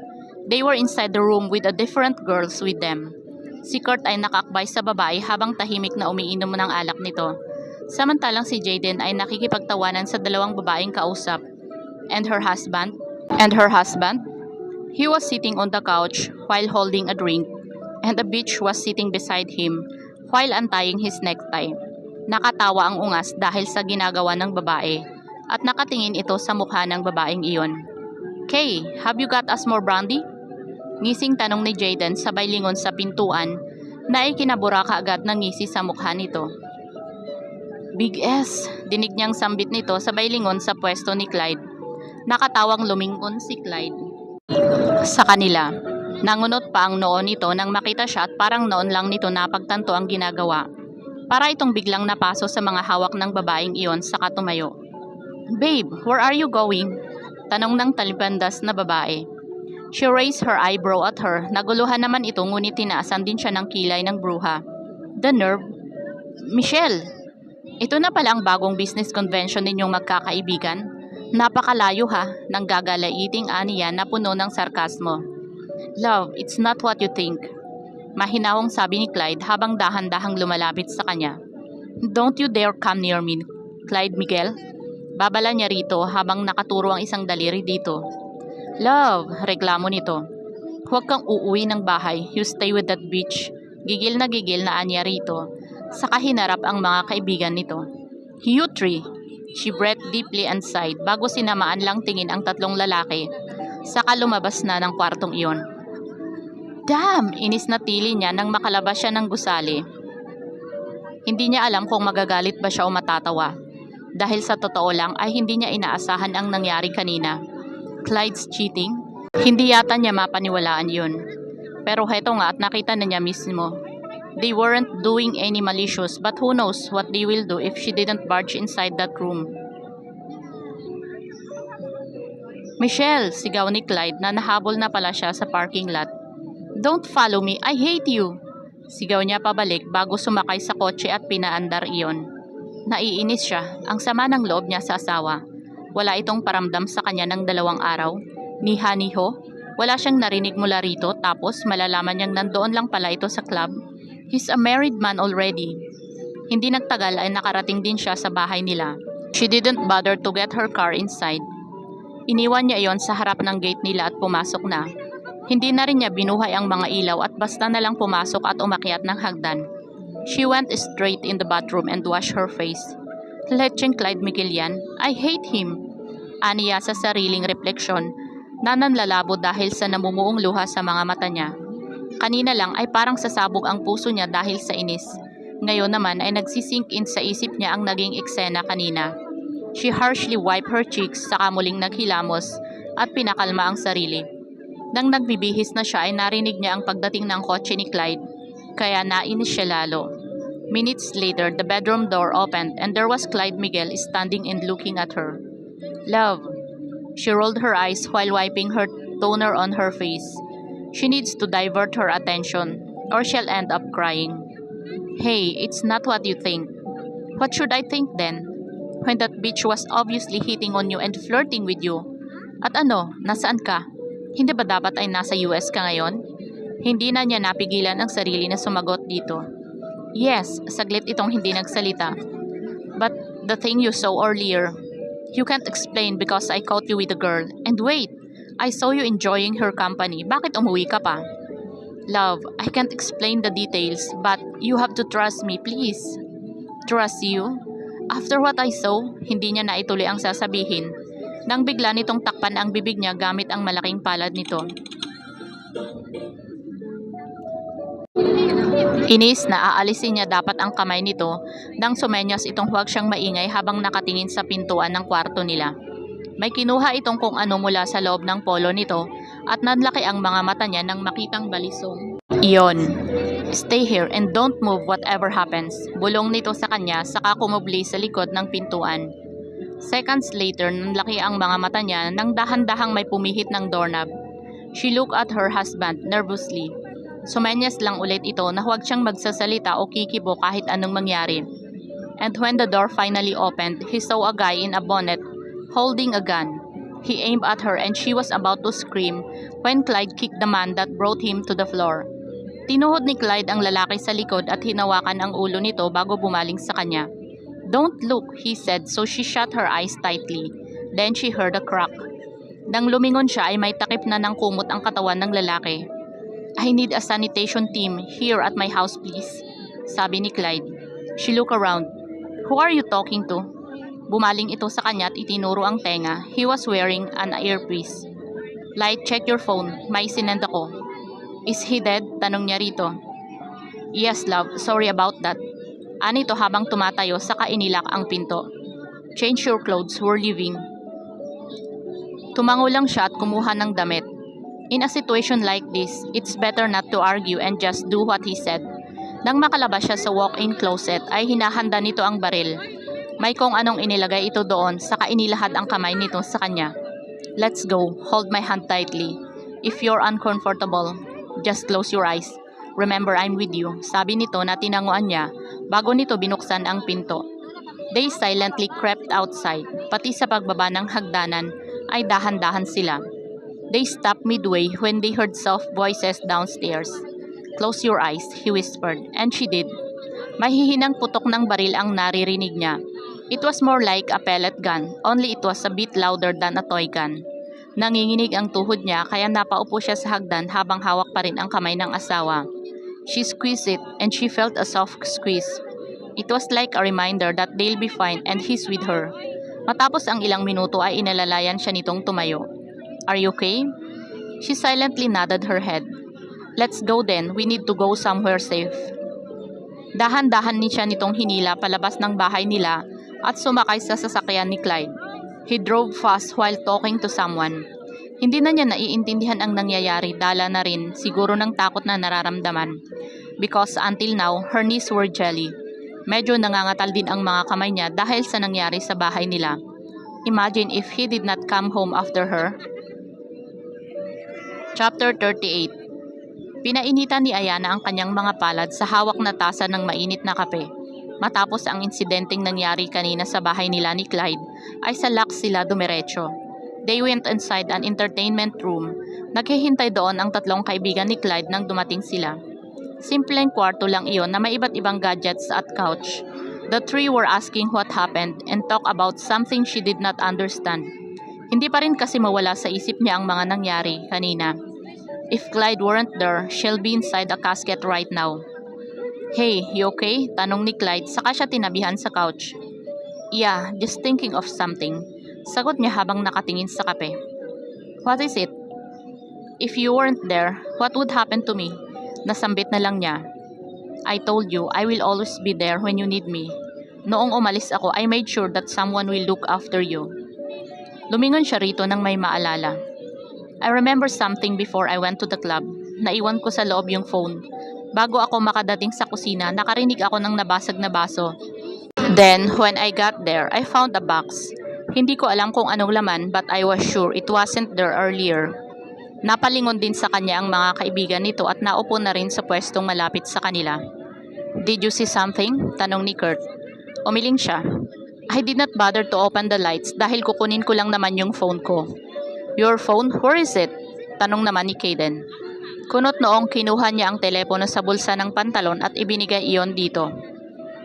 They were inside the room with the different girls with them. Si Kurt ay nakakbay sa babae habang tahimik na umiinom ng alak nito. Samantalang si Jaden ay nakikipagtawanan sa dalawang babaeng kausap. And her husband? He was sitting on the couch while holding a drink, and the bitch was sitting beside him while untying his necktie. Nakatawa ang ungas dahil sa ginagawa ng babae at nakatingin ito sa mukha ng babaeng iyon. Kay, have you got us more brandy? Ngising tanong ni Jaden sabay lingon sa pintuan na ikinabura kaagad ng ngisi sa mukha nito. Big S, dinig niyang sambit nito sabay lingon sa pwesto ni Clyde. Nakatawang lumingon si Clyde sa kanila. Nangunot pa ang noo nito nang makita siya at parang noon lang nito napagtanto ang ginagawa. Para itong biglang napaso sa mga hawak ng babaeng iyon sa katumayo. Babe, where are you going? Tanong ng talipandas na babae. She raised her eyebrow at her. Naguluhan naman ito ngunit tinaasan din siya ng kilay ng bruha. The nerve. Michelle, ito na pala ang bagong business convention ninyong magkakaibigan. Napakalayo nang gagalaiting aniya na puno ng sarkasmo. Love, it's not what you think. Mahinahong sabi ni Clyde habang dahan-dahang lumalapit sa kanya. Don't you dare come near me, Clyde Miguel. Babala niya rito habang nakaturo ang isang daliri dito. Love, reklamo nito. Huwag kang uuwi ng bahay. You stay with that bitch. Gigil na anya rito. Saka hinarap ang mga kaibigan nito. You three. She breathed deeply and sighed bago sinamaan lang tingin ang tatlong lalaki. Saka lumabas na ng kwartong iyon. Damn! Inis na tili niya nang makalabas siya ng gusali. Hindi niya alam kung magagalit ba siya o matatawa. Dahil sa totoo lang ay hindi niya inaasahan ang nangyari kanina. Clyde's cheating? Hindi yata niya mapaniwalaan yun. Pero heto nga at nakita na niya mismo. They weren't doing any malicious but who knows what they will do if she didn't barge inside that room. Michelle, sigaw ni Clyde na nahabol na pala siya sa parking lot. Don't follow me, I hate you. Sigaw niya pabalik bago sumakay sa kotse at pinaandar iyon. Naiinis siya, ang sama ng loob niya sa asawa. Wala itong paramdam sa kanya ng 2 araw. Niha-niho, wala siyang narinig mula rito tapos malalaman niyang nandoon lang pala ito sa club. He's a married man already. Hindi nagtagal ay nakarating din siya sa bahay nila. She didn't bother to get her car inside. Iniwan niya iyon sa harap ng gate nila at pumasok na. Hindi na rin niya binuhay ang mga ilaw at basta na lang pumasok at umakyat ng hagdan. She went straight in the bathroom and washed her face. Lecheng Clyde Miguel yan. I hate him. Aniya sa sariling refleksyon na nanlalabo dahil sa namumuong luha sa mga mata niya. Kanina lang ay parang sasabog ang puso niya dahil sa inis. Ngayon naman ay nagsisink in sa isip niya ang naging eksena kanina. She harshly wiped her cheeks saka muling naghilamos at pinakalma ang sarili. Nang nagbibihis na siya ay narinig niya ang pagdating ng kotse ni Clyde, kaya nainis siya lalo. Minutes later, the bedroom door opened and there was Clyde Miguel standing and looking at her. Love. She rolled her eyes while wiping her toner on her face. She needs to divert her attention or she'll end up crying. Hey, it's not what you think. What should I think then? When that bitch was obviously hitting on you and flirting with you. At ano, nasaan ka? Hindi ba dapat ay nasa US ka ngayon? Hindi na niya napigilan ang sarili na sumagot dito. Yes, saglit itong hindi nagsalita. But the thing you saw earlier, you can't explain because I caught you with a girl. And wait, I saw you enjoying her company. Bakit umuwi ka pa? Love, I can't explain the details, but you have to trust me, please. Trust you? After what I saw, hindi niya naituloy ang sasabihin. Nang bigla nitong takpan ang bibig niya gamit ang malaking palad nito. Inis na aalisin niya dapat ang kamay nito nang sumenyas itong huwag siyang maingay habang nakatingin sa pintuan ng kwarto nila. May kinuha itong kung ano mula sa loob ng polo nito at nanlaki ang mga mata niya nang makitang balisong. Iyon. Stay here and don't move whatever happens. Bulong nito sa kanya saka kumubli sa likod ng pintuan. Seconds later, nanlaki ang mga mata niya nang dahan-dahang may pumihit ng doorknob. She looked at her husband nervously. Sumenyas lang ulit ito na huwag siyang magsasalita o kikibo kahit anong mangyari. And when the door finally opened, he saw a guy in a bonnet holding a gun. He aimed at her and she was about to scream when Clyde kicked the man that brought him to the floor. Tinuhod ni Clyde ang lalaki sa likod at hinawakan ang ulo nito bago bumaling sa kanya. Don't look, he said, so she shut her eyes tightly. Then she heard a crack. Nang lumingon siya ay may takip na ng kumot ang katawan ng lalaki. I need a sanitation team here at my house, please, sabi ni Clyde. She looked around. Who are you talking to? Bumaling ito sa kanya at itinuro ang tenga. He was wearing an earpiece. Light, check your phone. May sinend ako. Is he dead? Tanong niya rito. Yes, love. Sorry about that. Anito habang tumatayo saka inilak ang pinto. Change your clothes. We're leaving. Tumango lang siya at kumuha ng damit. In a situation like this, it's better not to argue and just do what he said. Nang makalabas siya sa walk-in closet ay hinahanda nito ang baril. May kung anong inilagay ito doon saka inilahad ang kamay nito sa kanya. Let's go. Hold my hand tightly. If you're uncomfortable, just close your eyes. Remember, I'm with you. Sabi nito na tinanguan niya bago nito binuksan ang pinto. They silently crept outside. Pati sa pagbaba ng hagdanan ay dahan-dahan sila. They stopped midway when they heard soft voices downstairs. Close your eyes, he whispered, and she did. Mahihinang putok ng baril ang naririnig niya. It was more like a pellet gun, only it was a bit louder than a toy gun. Nanginginig ang tuhod niya kaya napaupo siya sa hagdan habang hawak pa rin ang kamay ng asawa. She squeezed it and she felt a soft squeeze. It was like a reminder that they'll be fine and he's with her. Matapos ang ilang minuto ay inalalayan siya nitong tumayo. Are you okay? She silently nodded her head. Let's go then, we need to go somewhere safe. Dahan-dahan ni siya nitong hinila palabas ng bahay nila at sumakay sa sasakyan ni Clyde. He drove fast while talking to someone. Hindi na niya naiintindihan ang nangyayari, dala na rin siguro ng takot na nararamdaman. Because until now, her knees were jelly. Medyo nangangatal din ang mga kamay niya dahil sa nangyari sa bahay nila. Imagine if he did not come home after her. Chapter 38. Pinainitan ni Ayana ang kanyang mga palad sa hawak na tasa ng mainit na kape. Matapos ang insidenteng nangyari kanina sa bahay nila ni Clyde, ay sa Lux sila dumiretso. They went inside an entertainment room. Naghihintay doon ang tatlong kaibigan ni Clyde nang dumating sila. Simpleng kwarto lang iyon na may iba't ibang gadgets at couch. The three were asking what happened and talk about something she did not understand. Hindi pa rin kasi mawala sa isip niya ang mga nangyari kanina. If Clyde weren't there, she'll be inside a casket right now. Hey, you okay? Tanong ni Clyde saka siya tinabihan sa couch. Yeah, just thinking of something. Sagot niya habang nakatingin sa kape. What is it? If you weren't there, what would happen to me? Nasambit na lang niya. I told you, I will always be there when you need me. Noong umalis ako, I made sure that someone will look after you. Lumingon siya rito nang may maalala. I remember something before I went to the club. Naiwan ko sa loob yung phone. Bago ako makadating sa kusina, nakarinig ako ng nabasag na baso. Then, when I got there, I found a box. Hindi ko alam kung anong laman, but I was sure it wasn't there earlier. Napalingon din sa kanya ang mga kaibigan nito at naupo na rin sa pwestong malapit sa kanila. Did you see something? Tanong ni Kurt. Umiling siya. I did not bother to open the lights dahil kukunin ko lang naman yung phone ko. Your phone? Where is it? Tanong naman ni Kaden. Kunot noong kinuha niya ang telepono sa bulsa ng pantalon at ibinigay iyon dito.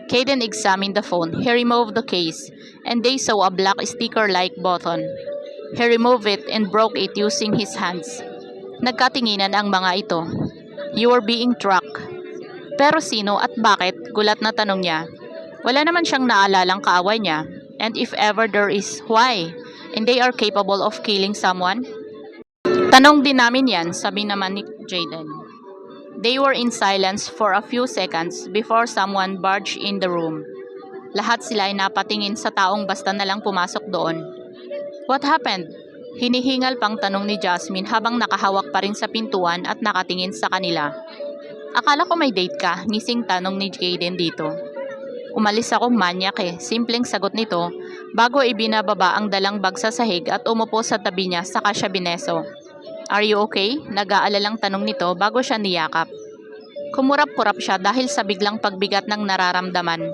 Kaden examined the phone. He removed the case, and they saw a black sticker-like button. He removed it and broke it using his hands. Nagkatinginan ang mga ito. You were being tracked. Pero sino at bakit? Gulat na tanong niya. Wala naman siyang naalalang kaaway niya. And if ever there is, why? And they are capable of killing someone? Tanong din namin yan, sabi naman ni Jaden. They were in silence for a few seconds before someone barged in the room. Lahat sila ay napatingin sa taong basta na lang pumasok doon. What happened? Hinihingal pang tanong ni Jasmine habang nakahawak pa rin sa pintuan at nakatingin sa kanila. Akala ko may date ka, ngising tanong ni Jaden dito. Umalis akong manyak simpleng sagot nito bago ibinababa ang dalang bag sa sahig at umupo sa tabi niya saka siya bineso. Are you okay? Nag-aalalang tanong nito bago siya niyakap. Kumurap-kurap siya dahil sa biglang pagbigat ng nararamdaman.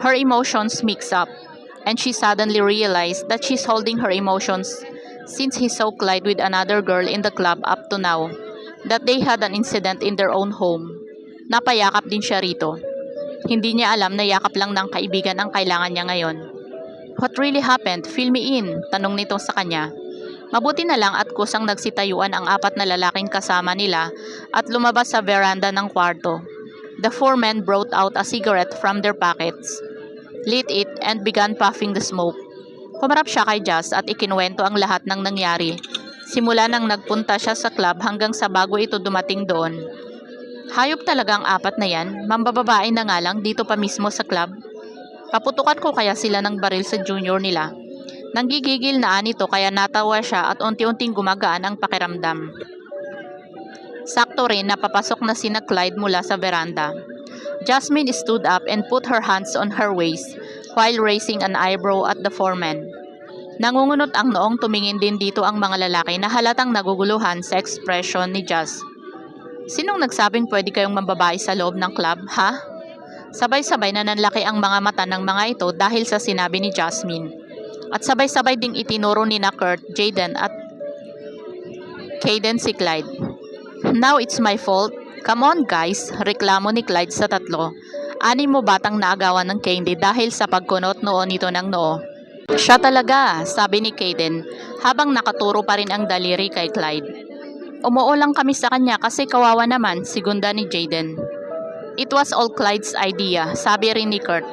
Her emotions mix up, and she suddenly realized that she's holding her emotions since he saw Clyde with another girl in the club up to now, that they had an incident in their own home. Napayakap din siya rito. Hindi niya alam na yakap lang ng kaibigan ang kailangan niya ngayon. What really happened? Fill me in, tanong nito sa kanya. Mabuti na lang at kusang nagsitayuan ang apat na lalaking kasama nila at lumabas sa veranda ng kwarto. The four men brought out a cigarette from their pockets, lit it, and began puffing the smoke. Humarap siya kay Jazz at ikinuwento ang lahat ng nangyari. Simula nang nagpunta siya sa club hanggang sa bago ito dumating doon. Hayop talaga ang apat na yan, mambababae na nga lang dito pa mismo sa club. Paputukan ko kaya sila ng baril sa junior nila. Nanggigigil na anito kaya natawa siya at unti-unting gumagaan ang pakiramdam. Sakto rin napapasok na sina Clyde mula sa veranda. Jasmine stood up and put her hands on her waist while raising an eyebrow at the four men. Nangungunot ang noong tumingin din dito ang mga lalaki na halatang naguguluhan sa ekspresyon ni Jazz. Sinong nagsabing pwede kayong mambabae sa loob ng club, ha? Sabay-sabay na nanlaki ang mga mata ng mga ito dahil sa sinabi ni Jasmine. At sabay-sabay ding itinuro ni na Kurt, Jaden at Kaden si Clyde. Now it's my fault. Come on guys, reklamo ni Clyde sa tatlo. Anim mo batang naagawan ng Candy dahil sa pagkunot noo nito ng noo. Siya talaga, sabi ni Kaden habang nakaturo pa rin ang daliri kay Clyde. Umuo lang kami sa kanya kasi kawawa naman, sigunda ni Jaden. It was all Clyde's idea, sabi rin ni Kurt.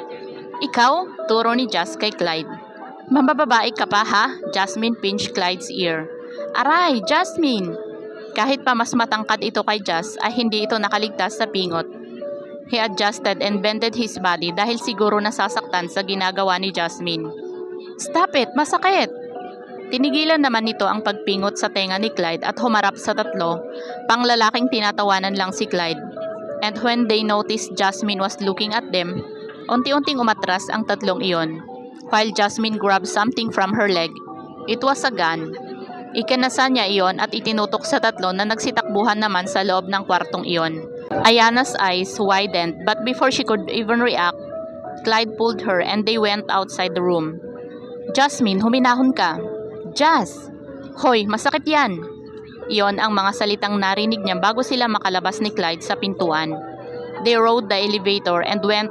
Ikaw? Turo ni Jazz kay Clyde. Mambababae ka pa ha? Jasmine pinched Clyde's ear. Aray, Jasmine! Kahit pa mas matangkad ito kay Jazz ay hindi ito nakaligtas sa pingot. He adjusted and bended his body dahil siguro nasasaktan sa ginagawa ni Jasmine. Stop it! Masakit! Tinigilan naman nito ang pagpingot sa tenga ni Clyde at humarap sa tatlo, panglalaking tinatawanan lang si Clyde. And when they noticed Jasmine was looking at them, unti-unting umatras ang tatlong iyon. While Jasmine grabbed something from her leg, it was a gun. Ikinasa niya iyon at itinutok sa tatlo na nagsitakbuhan naman sa loob ng kwartong iyon. Ayana's eyes widened but before she could even react, Clyde pulled her and they went outside the room. Jasmine, huminahon ka. Jazz! Hoy, masakit yan! Iyon ang mga salitang narinig niya bago sila makalabas ni Clyde sa pintuan. They rode the elevator and went.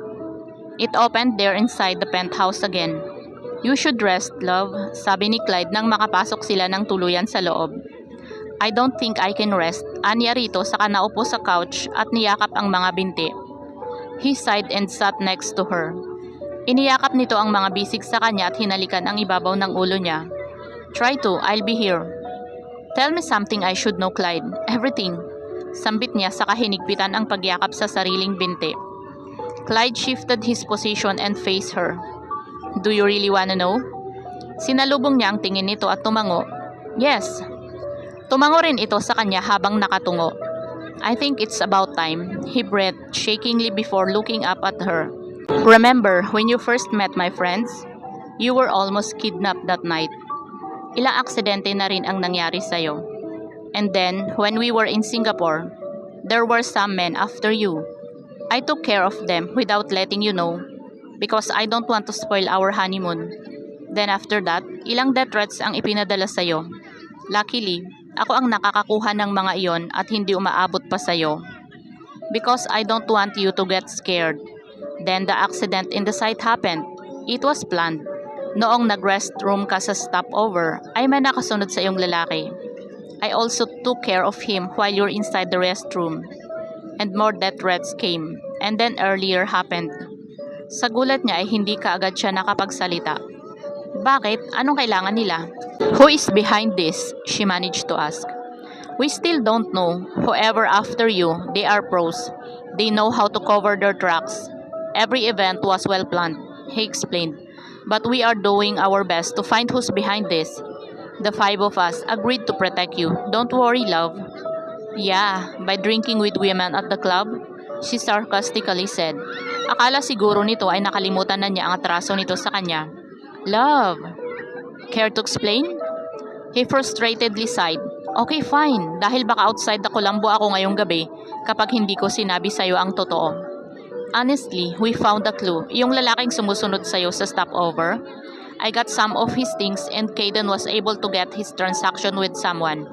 It opened there inside the penthouse again. You should rest, love, sabi ni Clyde nang makapasok sila ng tuluyan sa loob. I don't think I can rest, anya rito saka naupo sa couch at niyakap ang mga binti. He sighed and sat next to her. Iniyakap nito ang mga bisig sa kanya at hinalikan ang ibabaw ng ulo niya. Try to, I'll be here. Tell me something I should know, Clyde. Everything. Sambit niya saka hinigpitan ang pagyakap sa sariling binti. Clyde shifted his position and faced her. Do you really wanna know? Sinalubong niya ang tingin nito at tumango. Yes. Tumango rin ito sa kanya habang nakatungo. I think it's about time, he breathed shakingly before looking up at her. Remember when you first met my friends? You were almost kidnapped that night. Ilang aksidente na rin ang nangyari sa'yo. And then, when we were in Singapore, there were some men after you. I took care of them without letting you know because I don't want to spoil our honeymoon. Then after that, ilang death threats ang ipinadala sa'yo. Luckily, ako ang nakakakuha ng mga iyon at hindi umaabot pa sa'yo. Because I don't want you to get scared. Then the accident in the site happened. It was planned. Noong nag-restroom ka sa stopover, ay may nakasunod sa iyong lalaki. I also took care of him while you're inside the restroom. And more death threats came. And then earlier happened. Sa gulat niya ay hindi kaagad siya nakapagsalita. Bakit? Anong kailangan nila? Who is behind this? She managed to ask. We still don't know. Whoever after you, they are pros. They know how to cover their tracks. Every event was well planned, he explained. But we are doing our best to find who's behind this. The 5 of us agreed to protect you. Don't worry, love. Yeah, by drinking with women at the club, she sarcastically said. Akala siguro nito ay nakalimutan na niya ang atraso nito sa kanya. Love. Care to explain? He frustratedly sighed. Okay, fine. Dahil baka outside the Colombo ako ngayong gabi kapag hindi ko sinabi sa'yo ang totoo. Honestly, we found a clue. Yung lalaking sumusunod sa'yo sa stopover. I got some of his things and Caden was able to get his transaction with someone.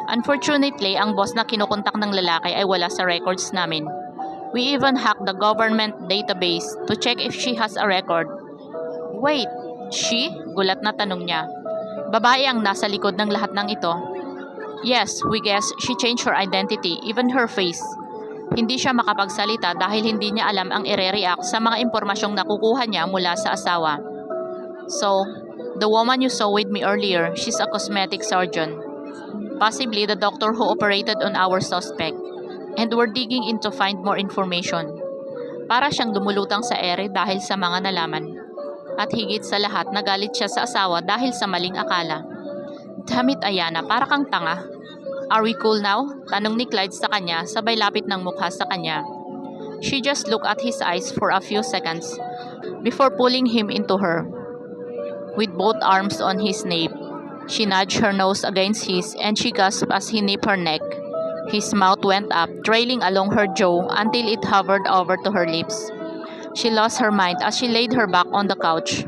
Unfortunately, ang boss na kinukontak ng lalaki ay wala sa records namin. We even hacked the government database to check if she has a record. Wait, she? Gulat na tanong niya. Babae ang nasa likod ng lahat ng ito. Yes, we guess she changed her identity, even her face. Hindi siya makapagsalita dahil hindi niya alam ang ire-react sa mga impormasyong nakukuha niya mula sa asawa. So, the woman you saw with me earlier, she's a cosmetic surgeon. Possibly the doctor who operated on our suspect. And we're digging in to find more information. Para siyang dumulutang sa ere dahil sa mga nalaman. At higit sa lahat, nagalit siya sa asawa dahil sa maling akala. Damit Ayana, para kang tanga. Are we cool now? Tanong ni Clyde sa kanya, sabay lapit ng mukha sa kanya. She just looked at his eyes for a few seconds before pulling him into her. With both arms on his nape, she nudged her nose against his and she gasped as he nipped her neck. His mouth went up, trailing along her jaw until it hovered over to her lips. She lost her mind as she laid her back on the couch.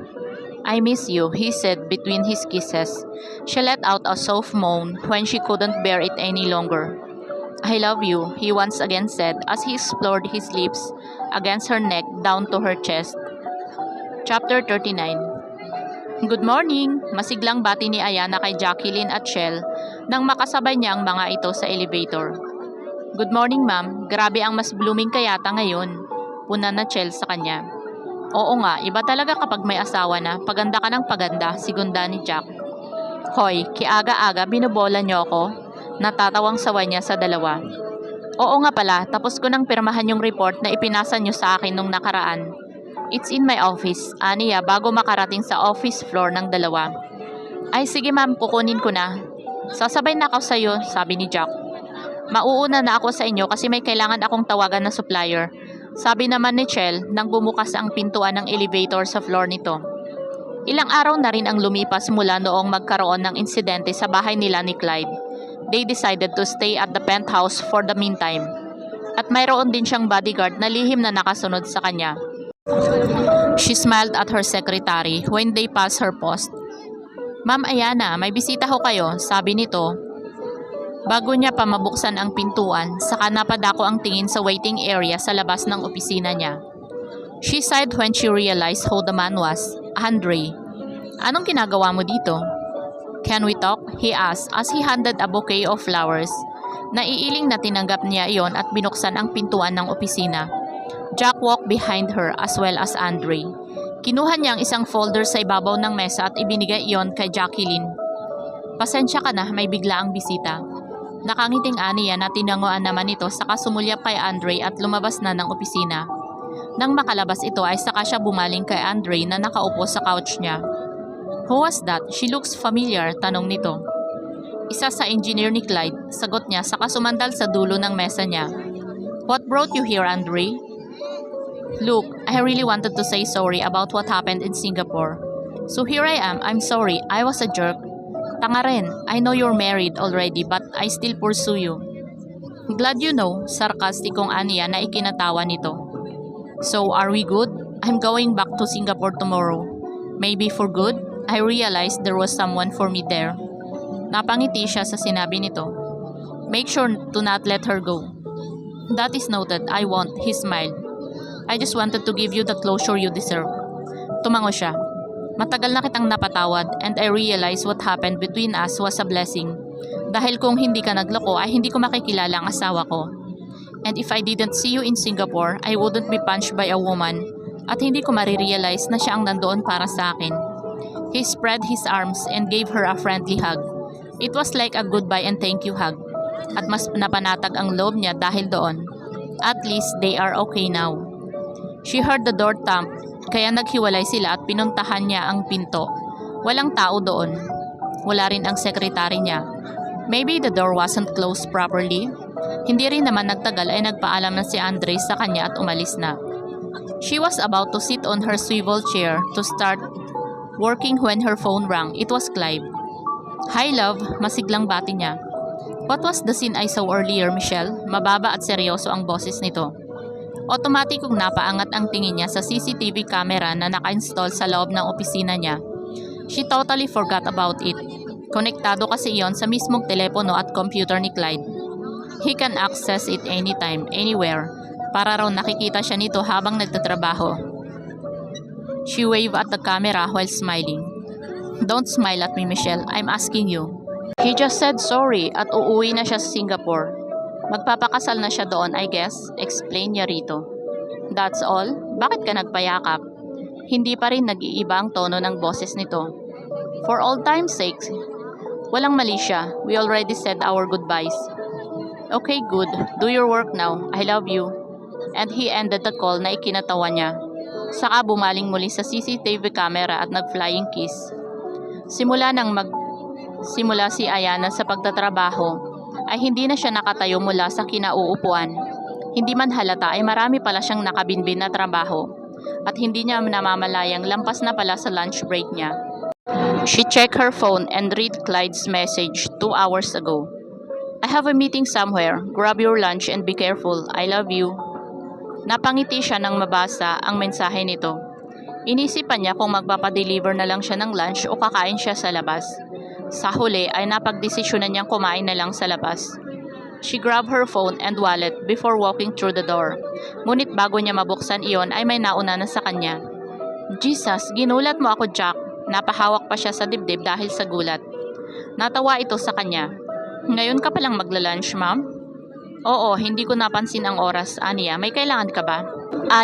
I miss you, he said between his kisses. She let out a soft moan when she couldn't bear it any longer. I love you, he once again said as he explored his lips against her neck down to her chest. Chapter 39. Good morning! Masiglang bati ni Ayana kay Jacqueline at Shell nang makasabay niya ang mga ito sa elevator. Good morning, ma'am. Grabe ang mas blooming ka yata ngayon. Puna na Shell sa kanya. Oo nga, iba talaga kapag may asawa na. Paganda ka ng paganda, sigunda ni Jack. Hoy, kiaga-aga binubola niyo ako. Natatawang sawa niya sa dalawa. Oo nga pala, tapos ko nang pirmahan yung report na ipinasa niyo sa akin nung nakaraan. It's in my office, aniya bago makarating sa office floor ng dalawa. Ay sige ma'am, kukunin ko na. Sasabay na ako sa'yo, sabi ni Jack. Mauuna na ako sa inyo kasi may kailangan akong tawagan na supplier. Sabi naman ni Chell nang bumukas ang pintuan ng elevator sa floor nito. Ilang araw na rin ang lumipas mula noong magkaroon ng insidente sa bahay nila ni Clyde. They decided to stay at the penthouse for the meantime. At mayroon din siyang bodyguard na lihim na nakasunod sa kanya. She smiled at her secretary when they passed her post. Ma'am Ayana, may bisita ho kayo, sabi nito. Bago niya pa mabuksan ang pintuan, saka napadako ang tingin sa waiting area sa labas ng opisina niya. She sighed when she realized who the man was, Andre. Anong ginagawa mo dito? Can we talk? He asked as he handed a bouquet of flowers. Naiiling na tinanggap niya iyon at binuksan ang pintuan ng opisina. Jack walked behind her as well as Andre. Kinuha niya ang isang folder sa ibabaw ng mesa at ibinigay iyon kay Jacqueline. Pasensya ka na, may bigla ang bisita. Nakangiting aniya na tinanguan naman ito saka sumulyap kay Andre at lumabas na ng opisina. Nang makalabas ito ay saka siya bumaling kay Andre na nakaupo sa couch niya. Who was that? She looks familiar, tanong nito. Isa sa engineer ni Clyde, sagot niya saka sumandal sa dulo ng mesa niya. What brought you here, Andre? Look, I really wanted to say sorry about what happened in Singapore. So here I am, I'm sorry, I was a jerk. Tanga rin, I know you're married already but I still pursue you. Glad you know, sarkastikong aniya na ikinatawa nito. So are we good? I'm going back to Singapore tomorrow. Maybe for good? I realized there was someone for me there. Napangiti siya sa sinabi nito. Make sure to not let her go. That is noted, I won't, he smiled. I just wanted to give you the closure you deserve. Tumango siya. Matagal na kitang napatawad and I realized what happened between us was a blessing. Dahil kung hindi ka nagloko ay hindi ko makikilala ang asawa ko. And if I didn't see you in Singapore, I wouldn't be punched by a woman at hindi ko marirealize na siya ang nandoon para sa akin. He spread his arms and gave her a friendly hug. It was like a goodbye and thank you hug. At mas napanatag ang loob niya dahil doon. At least they are okay now. She heard the door thump, kaya naghiwalay sila at pinuntahan niya ang pinto. Walang tao doon. Wala rin ang sekretary niya. Maybe the door wasn't closed properly. Hindi rin naman nagtagal ay nagpaalam na si Andre sa kanya at umalis na. She was about to sit on her swivel chair to start working when her phone rang. It was Clive. Hi love, masiglang bati niya. What was the scene I saw earlier, Michelle? Mababa at seryoso ang boses nito. Otomatikong napaangat ang tingin niya sa CCTV camera na naka-install sa loob ng opisina niya. She totally forgot about it. Konektado kasi iyon sa mismong telepono at computer ni Clyde. He can access it anytime, anywhere. Para raw nakikita siya nito habang nagtatrabaho. She waved at the camera while smiling. Don't smile at me, Michelle. I'm asking you. He just said sorry at uuwi na siya sa Singapore. Magpapakasal na siya doon, I guess. Explain niya rito. That's all? Bakit ka nagpayakap? Hindi pa rin nag-iiba ang tono ng boses nito. For all time's sake, walang mali siya. We already said our goodbyes. Okay, good. Do your work now. I love you. And he ended the call na ikinatawa niya. Saka bumaling muli sa CCTV camera at nag-flying kiss. Simula si Ayana sa pagtatrabaho, ay hindi na siya nakatayo mula sa kinauupuan. Hindi man halata ay marami pala siyang nakabinbin na trabaho at hindi niya namamalayang lampas na pala sa lunch break niya. She checked her phone and read Clyde's message 2 hours ago. I have a meeting somewhere. Grab your lunch and be careful. I love you. Napangiti siya nang mabasa ang mensahe nito. Inisipan niya kung magpapadeliver na lang siya ng lunch o kakain siya sa labas. Sa huli ay napagdesisyonan niyang kumain na lang sa labas. She grabbed her phone and wallet before walking through the door. Ngunit bago niya mabuksan iyon ay may nauna na sa kanya. Jesus, ginulat mo ako, Jack. Napahawak pa siya sa dibdib dahil sa gulat. Natawa ito sa kanya. Ngayon ka palang magla-lunch, ma'am? Oo, hindi ko napansin ang oras, Ania. May kailangan ka ba?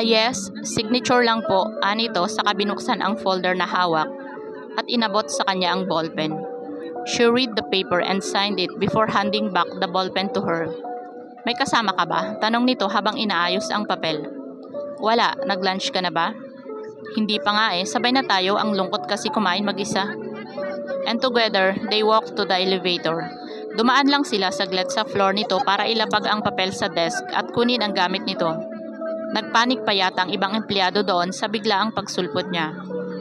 Yes. Signature lang po, anito, saka binuksan ang folder na hawak at inabot sa kanya ang ballpen. She read the paper and signed it before handing back the ballpen to her. May kasama ka ba? Tanong nito habang inaayos ang papel. Wala, nag-lunch ka na ba? Hindi pa nga sabay na tayo, ang lungkot kasi kumain mag-isa. And together, they walked to the elevator. Dumaan lang sila saglit sa floor nito para ilapag ang papel sa desk at kunin ang gamit nito. Nagpanik pa yata ang ibang empleyado doon sa biglaang pagsulpot niya.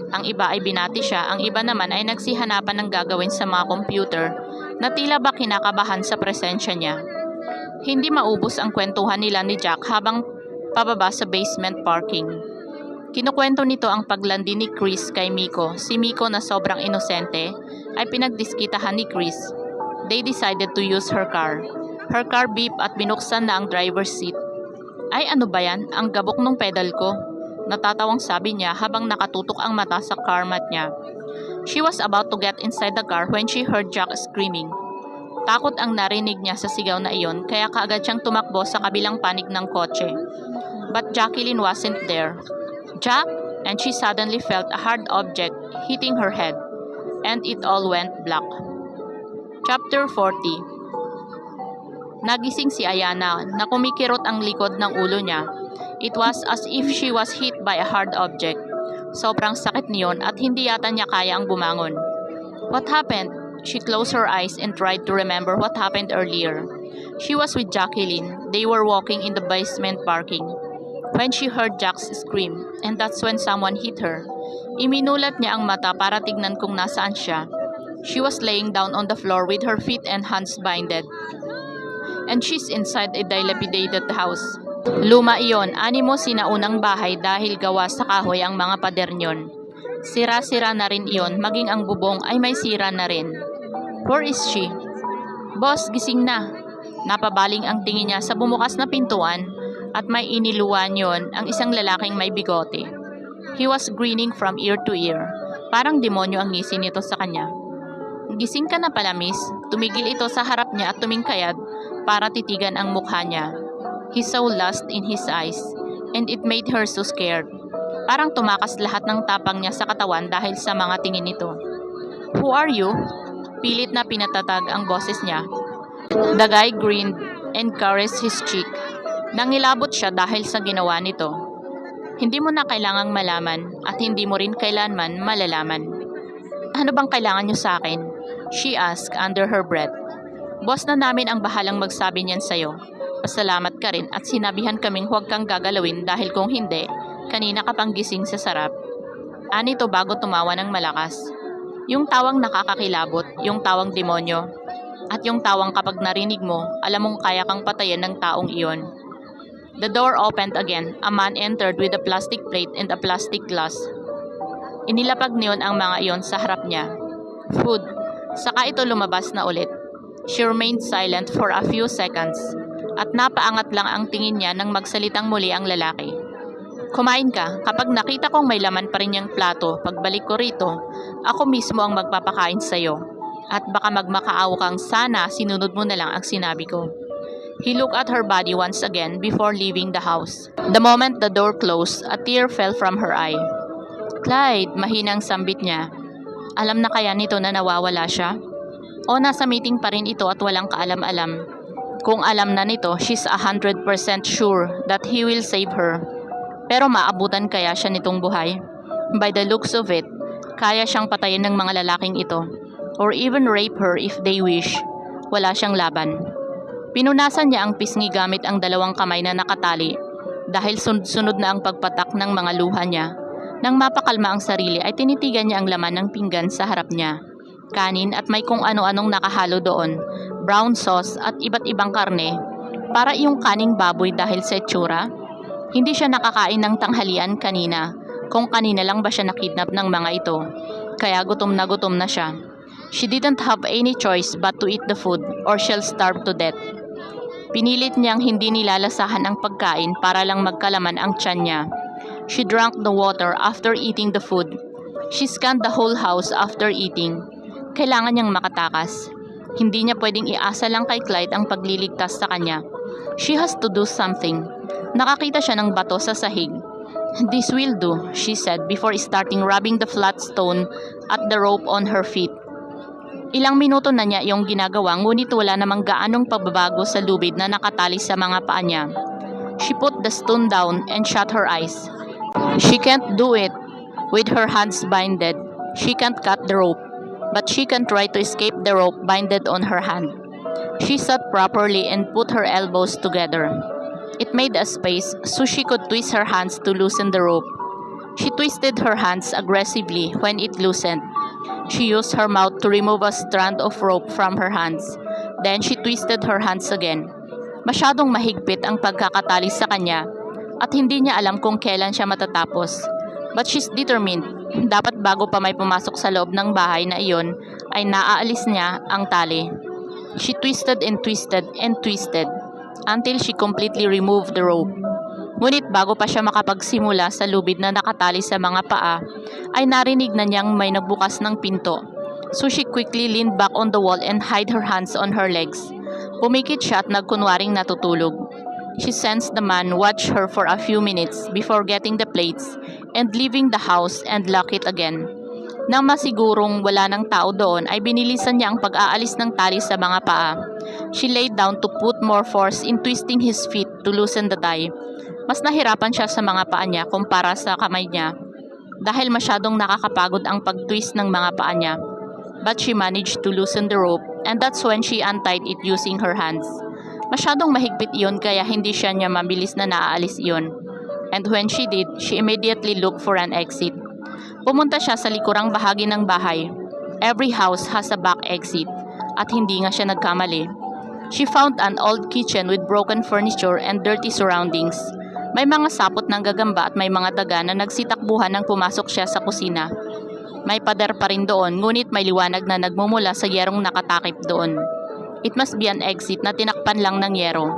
Ang iba ay binati siya, ang iba naman ay nagsihanapan ng gagawin sa mga computer na tila ba kinakabahan sa presensya niya. Hindi maubos ang kwentuhan nila ni Jack habang pababa sa basement parking. Kinukwento nito ang paglandi ni Chris kay Miko. Si Miko na sobrang inosente ay pinagdiskitahan ni Chris. They decided to use her car. Her car beep at binuksan na ang driver's seat. Ay ano ba yan? Ang gabok ng pedal ko. Natatawang sabi niya habang nakatutok ang mata sa car mat niya. She was about to get inside the car when she heard Jack screaming. Takot ang narinig niya sa sigaw na iyon kaya kaagad siyang tumakbo sa kabilang panig ng kotse. But Jacqueline wasn't there. Jack, and she suddenly felt a hard object hitting her head, and it all went black. Chapter 40. Nagising si Ayana na kumikirot ang likod ng ulo niya. It was as if she was hit by a hard object. Sobrang sakit niyon at hindi yata niya kaya ang bumangon. What happened? She closed her eyes and tried to remember what happened earlier. She was with Jacqueline. They were walking in the basement parking when she heard Jack's scream, and that's when someone hit her. Iminulat niya ang mata para tignan kung nasaan siya. She was laying down on the floor with her feet and hands binded. And she's inside a dilapidated house. Luma iyon, animo sinaunang bahay dahil gawa sa kahoy ang mga pader niyon. Sira-sira na rin iyon, maging ang bubong ay may sira na rin. Where is she? Boss, gising na. Napabaling ang tingin niya sa bumukas na pintuan at may iniluwan yon ang isang lalaking may bigote. He was grinning from ear to ear. Parang demonyo ang ngisi nito sa kanya. Gising ka na pala, miss. Tumigil ito sa harap niya at tumingkayad para titigan ang mukha niya. He saw lust in his eyes and it made her so scared. Parang tumakas lahat ng tapang niya sa katawan dahil sa mga tingin nito. Who are you? Pilit na pinatatag ang boses niya. The guy grinned and caressed his cheek. Nangilabot siya dahil sa ginawa nito. Hindi mo na kailangang malaman at hindi mo rin kailanman malalaman. Ano bang kailangan niyo sa akin? She asked under her breath. Boss na namin ang bahalang magsabi niyan sa'yo. Pasalamat ka rin at sinabihan kaming huwag kang gagalawin dahil kung hindi, kanina ka pang gising sa sarap. Anito bago tumawa ng malakas. Yung tawang nakakakilabot, yung tawang demonyo, at yung tawang kapag narinig mo, alam mong kaya kang patayin ng taong iyon. The door opened again. A man entered with a plastic plate and a plastic glass. Inilapag niyon ang mga iyon sa harap niya. Food. Saka ito lumabas na ulit. She remained silent for a few seconds at napaangat lang ang tingin niya nang magsalitang muli ang lalaki. Kumain ka. Kapag nakita kong may laman pa rin yung plato, pagbalik ko rito, ako mismo ang magpapakain sa'yo. At baka magmakaawa kang sana sinunod mo na lang ang sinabi ko. He looked at her body once again before leaving the house. The moment the door closed, a tear fell from her eye. Clyde, mahinang sambit niya. Alam na kaya nito na nawawala siya? O nasa meeting pa rin ito at walang kaalam-alam? Kung alam na nito, she's 100% sure that he will save her. Pero maabutan kaya siya nitong buhay? By the looks of it, kaya siyang patayin ng mga lalaking ito. Or even rape her if they wish. Wala siyang laban. Pinunasan niya ang pisngi gamit ang dalawang kamay na nakatali dahil sunod-sunod na ang pagpatak ng mga luha niya. Nang mapakalma ang sarili ay tinitigan niya ang laman ng pinggan sa harap niya. Kanin at may kung ano-anong nakahalo doon, brown sauce at iba't ibang karne. Para iyong kaning baboy dahil sa itsura. Hindi siya nakakain ng tanghalian kanina. Kung kanina lang ba siya nakidnap ng mga ito. Kaya gutom na siya. She didn't have any choice but to eat the food or she'll starve to death. Pinilit niyang hindi nilalasahan ang pagkain para lang magkalaman ang tiyan niya. She drank the water after eating the food. She scanned the whole house after eating. Kailangan niyang makatakas. Hindi niya pwedeng iasa lang kay Clyde ang pagliligtas sa kanya. She has to do something. Nakakita siya ng bato sa sahig. This will do, she said before starting rubbing the flat stone at the rope on her feet. Ilang minuto na niya yung ginagawa ngunit wala namang gaanong pagbabago sa lubid na nakatali sa mga paa niya. She put the stone down and shut her eyes. She can't do it with her hands binded. She can't cut the rope, but she can try to escape the rope binded on her hand. She sat properly and put her elbows together. It made a space so she could twist her hands to loosen the rope. She twisted her hands aggressively when it loosened. She used her mouth to remove a strand of rope from her hands. Then she twisted her hands again. Masyadong mahigpit ang pagkakatali sa kanya at hindi niya alam kung kailan siya matatapos. But she's determined. Dapat bago pa may pumasok sa loob ng bahay na iyon, ay naaalis niya ang tali. She twisted and twisted and twisted until she completely removed the rope. Ngunit bago pa siya makapagsimula sa lubid na nakatali sa mga paa, ay narinig na niyang may nagbukas ng pinto. So she quickly leaned back on the wall and hid her hands on her legs. Pumikit siya at nagkunwaring natutulog. She sensed the man watch her for a few minutes before getting the plates and leaving the house and lock it again. Nang masigurong wala ng tao doon ay binilisan niya ang pag-aalis ng tali sa mga paa. She laid down to put more force in twisting his feet to loosen the tie. Mas nahirapan siya sa mga paa niya kumpara sa kamay niya dahil masyadong nakakapagod ang pag-twist ng mga paa niya. But she managed to loosen the rope and that's when she untied it using her hands. Masyadong mahigpit iyon kaya hindi siya niya mabilis na naaalis iyon. And when she did, she immediately looked for an exit. Pumunta siya sa likurang bahagi ng bahay. Every house has a back exit at hindi nga siya nagkamali. She found an old kitchen with broken furniture and dirty surroundings. May mga sapot ng gagamba at may mga daga na nagsitakbuhan nang pumasok siya sa kusina. May pader pa rin doon ngunit may liwanag na nagmumula sa yerong nakatakip doon. It must be an exit na tinakpan lang ng yero.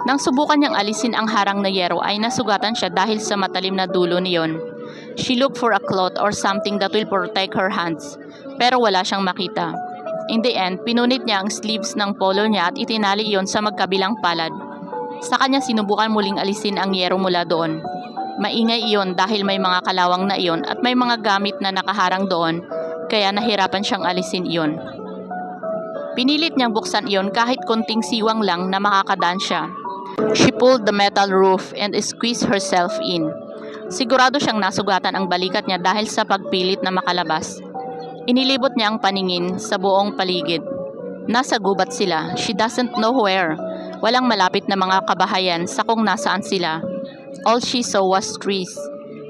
Nang subukan niyang alisin ang harang na yero ay nasugatan siya dahil sa matalim na dulo niyon. She looked for a cloth or something that will protect her hands, pero wala siyang makita. In the end, pinunit niya ang sleeves ng polo niya at itinali iyon sa magkabilang palad. Sa kanya sinubukan muling alisin ang yero mula doon. Maingay iyon dahil may mga kalawang na iyon at may mga gamit na nakaharang doon, kaya nahirapan siyang alisin iyon. Pinilit niyang buksan iyon kahit konting siwang lang na makakadaan siya. She pulled the metal roof and squeezed herself in. Sigurado siyang nasugatan ang balikat niya dahil sa pagpilit na makalabas. Inilibot niya ang paningin sa buong paligid. Nasa gubat sila. She doesn't know where. Walang malapit na mga kabahayan sa kung nasaan sila. All she saw was trees.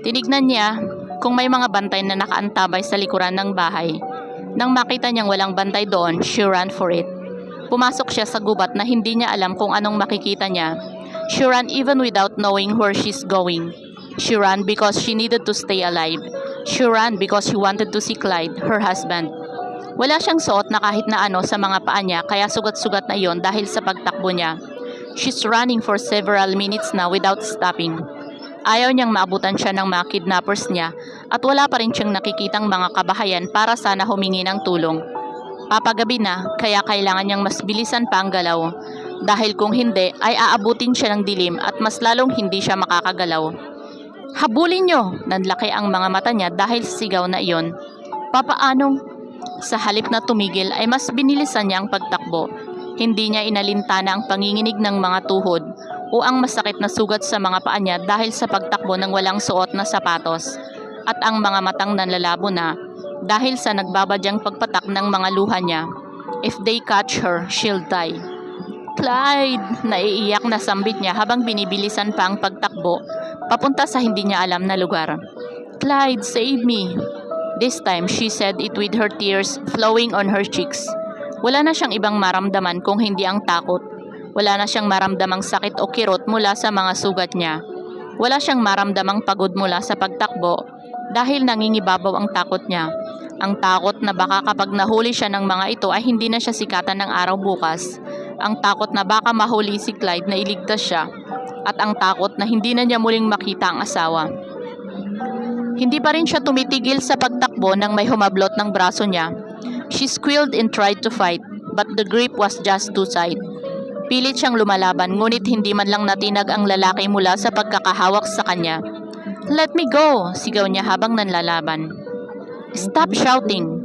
Tinignan niya kung may mga bantay na nakaantabay sa likuran ng bahay. Nang makita niyang walang bantay doon, she ran for it. Pumasok siya sa gubat na hindi niya alam kung anong makikita niya. She ran even without knowing where she's going. She ran because she needed to stay alive. She ran because she wanted to see Clyde, her husband. Wala siyang suot na kahit na ano sa mga paa niya kaya sugat-sugat na iyon dahil sa pagtakbo niya. She's running for several minutes now without stopping. Ayaw niyang maabutan siya ng mga kidnappers niya at wala pa rin siyang nakikitang mga kabahayan para sana humingi ng tulong. Papagabi na kaya kailangan niyang mas bilisan pa ang galaw dahil kung hindi ay aabutin siya ng dilim at mas lalong hindi siya makakagalaw. Habulin niyo! Nanlaki ang mga mata niya dahil sa sigaw na iyon. Papaanong? Sa halip na tumigil ay mas binilisan niya ang pagtakbo. Hindi niya inalintana ang panginginig ng mga tuhod o ang masakit na sugat sa mga paa niya dahil sa pagtakbo ng walang suot na sapatos at ang mga matang nanlalabo na dahil sa nagbabadyang pagpatak ng mga luha niya. If they catch her, she'll die. Clyde! Naiiyak na sambit niya habang binibilisan pa ang pagtakbo papunta sa hindi niya alam na lugar. Clyde, save me! This time, she said it with her tears flowing on her cheeks. Wala na siyang ibang maramdaman kung hindi ang takot. Wala na siyang maramdamang sakit o kirot mula sa mga sugat niya. Wala siyang maramdamang pagod mula sa pagtakbo dahil nangingibabaw ang takot niya. Ang takot na baka kapag nahuli siya ng mga ito ay hindi na siya sikatan ng araw bukas. Ang takot na baka mahuli si Clyde na iligtas siya. At ang takot na hindi na niya muling makita ang asawa. Hindi pa rin siya tumitigil sa pagtakbo nang may humablot ng braso niya. She squealed and tried to fight, but the grip was just too tight. Pilit siyang lumalaban ngunit hindi man lang natinag ang lalaki mula sa pagkakahawak sa kanya. Let me go! Sigaw niya habang nanlalaban. Stop shouting!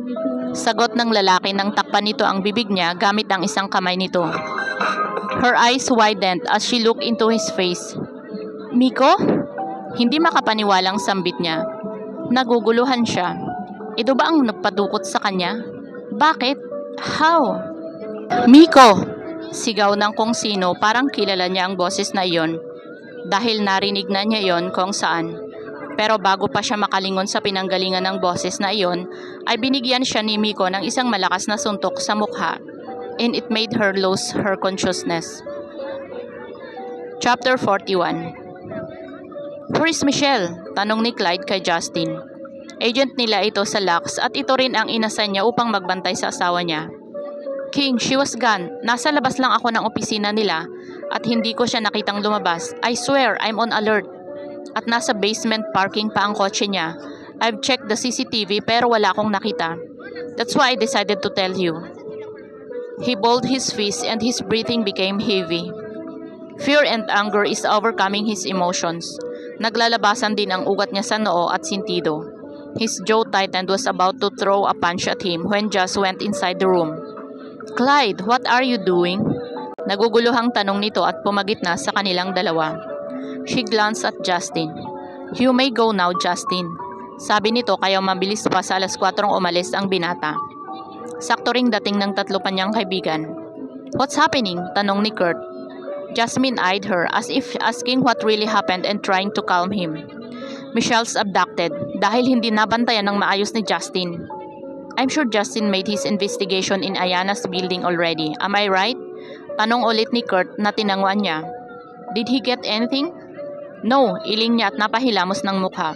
Sagot ng lalaki nang takpan nito ang bibig niya gamit ang isang kamay nito. Her eyes widened as she looked into his face. Miko? Hindi makapaniwalang sambit niya. Naguguluhan siya. Ito ba ang nagpadukot sa kanya? Bakit? How? Miko! Sigaw ng kung sino parang kilala niya ang boses na iyon. Dahil narinig na niya iyon kung saan. Pero bago pa siya makalingon sa pinanggalingan ng boses na iyon, ay binigyan siya ni Miko ng isang malakas na suntok sa mukha. And it made her lose her consciousness. Chapter 41. "Where is Michelle?" tanong ni Clyde kay Justin. Agent nila ito sa Lux at ito rin ang inasign niya upang magbantay sa asawa niya. "King, she was gone. Nasa labas lang ako ng opisina nila at hindi ko siya nakitang lumabas. I swear, I'm on alert. At nasa basement parking pa ang kotse niya. I've checked the CCTV pero wala akong nakita. That's why I decided to tell you." He balled his fist and his breathing became heavy. Fear and anger is overcoming his emotions. Naglalabasan din ang ugat niya sa noo at sintido. His jaw tightened, was about to throw a punch at him when Jess went inside the room. "Clyde, what are you doing?" Naguguluhang tanong nito at pumagitna sa kanilang dalawa. She glanced at Justin. "You may go now, Justin." Sabi nito kaya mabilis pa sa 4:00 umalis ang binata. Sakto ring dating ng 3 pa niyang kaibigan. "What's happening?" tanong ni Kurt. Jasmine eyed her as if asking what really happened and trying to calm him. "Michelle's abducted dahil hindi nabantayan ng maayos ni Justin." "I'm sure Justin made his investigation in Ayana's building already. Am I right?" Tanong ulit ni Kurt na tinangwan niya. "Did he get anything?" "No," iling niya at napahilamos ng mukha.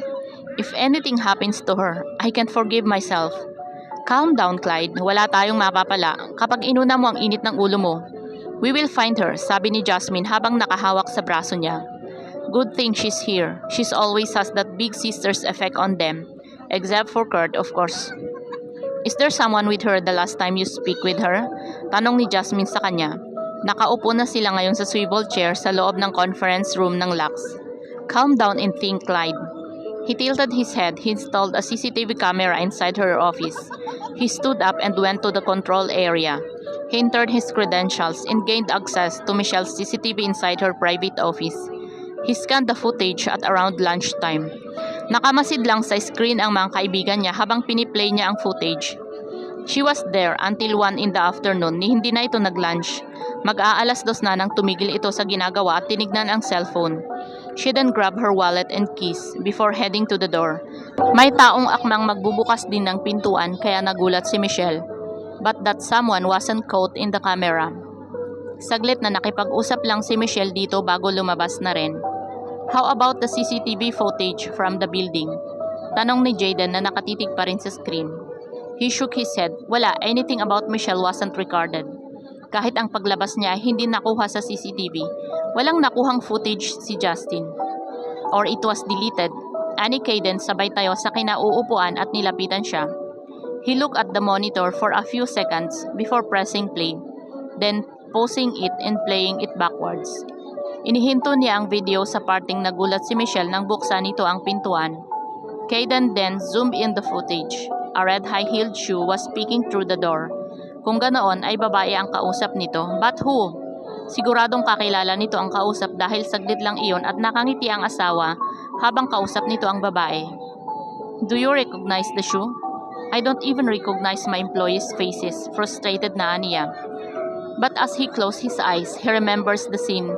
"If anything happens to her, I can't forgive myself." "Calm down, Clyde. Wala tayong mapapala kapag inuna mo ang init ng ulo mo. "We will find her," sabi ni Jasmine habang nakahawak sa braso niya. "Good thing she's here. She's always has that big sister's effect on them. Except for Kurt, of course." "Is there someone with her the last time you speak with her?" Tanong ni Jasmine sa kanya. Nakaupo na sila ngayon sa swivel chair sa loob ng conference room ng Lux. "Calm down and think, Clyde." He tilted his head. He installed a CCTV camera inside her office. He stood up and went to the control area. He entered his credentials and gained access to Michelle's CCTV inside her private office. He scanned the footage at around lunchtime. Nakamasid lang sa screen ang mga kaibigan niya habang piniplay niya ang footage. She was there until 1 in the afternoon ni hindi na ito nag-lunch. Mag-aalas 2 na nang tumigil ito sa ginagawa at tinignan ang cellphone. She then grabbed her wallet and keys before heading to the door. May taong akmang magbubukas din ng pintuan kaya nagulat si Michelle. But that someone wasn't caught in the camera. Saglit na nakipag-usap lang si Michelle dito bago lumabas na rin. "How about the CCTV footage from the building?" Tanong ni Jaden na nakatitig pa rin sa screen. He shook his head. Wala, anything about Michelle wasn't recorded. Kahit ang paglabas niya hindi nakuha sa CCTV, walang nakuhang footage si Justin. Or it was deleted. Ani Caden sabay tayo sa kinauupuan at nilapitan siya. He looked at the monitor for a few seconds before pressing play, then pausing it and playing it backwards. Inihinto niya ang video sa parting nagulat si Michelle nang buksan nito ang pintuan. Caden then zoomed in the footage. A red high-heeled shoe was peeking through the door. Kung ganoon ay babae ang kausap nito, but who? Siguradong kakilala nito ang kausap dahil saglit lang iyon at nakangiti ang asawa habang kausap nito ang babae. "Do you recognize the shoe?" "I don't even recognize my employees' faces," frustrated na niya. But as he closed his eyes, he remembers the scene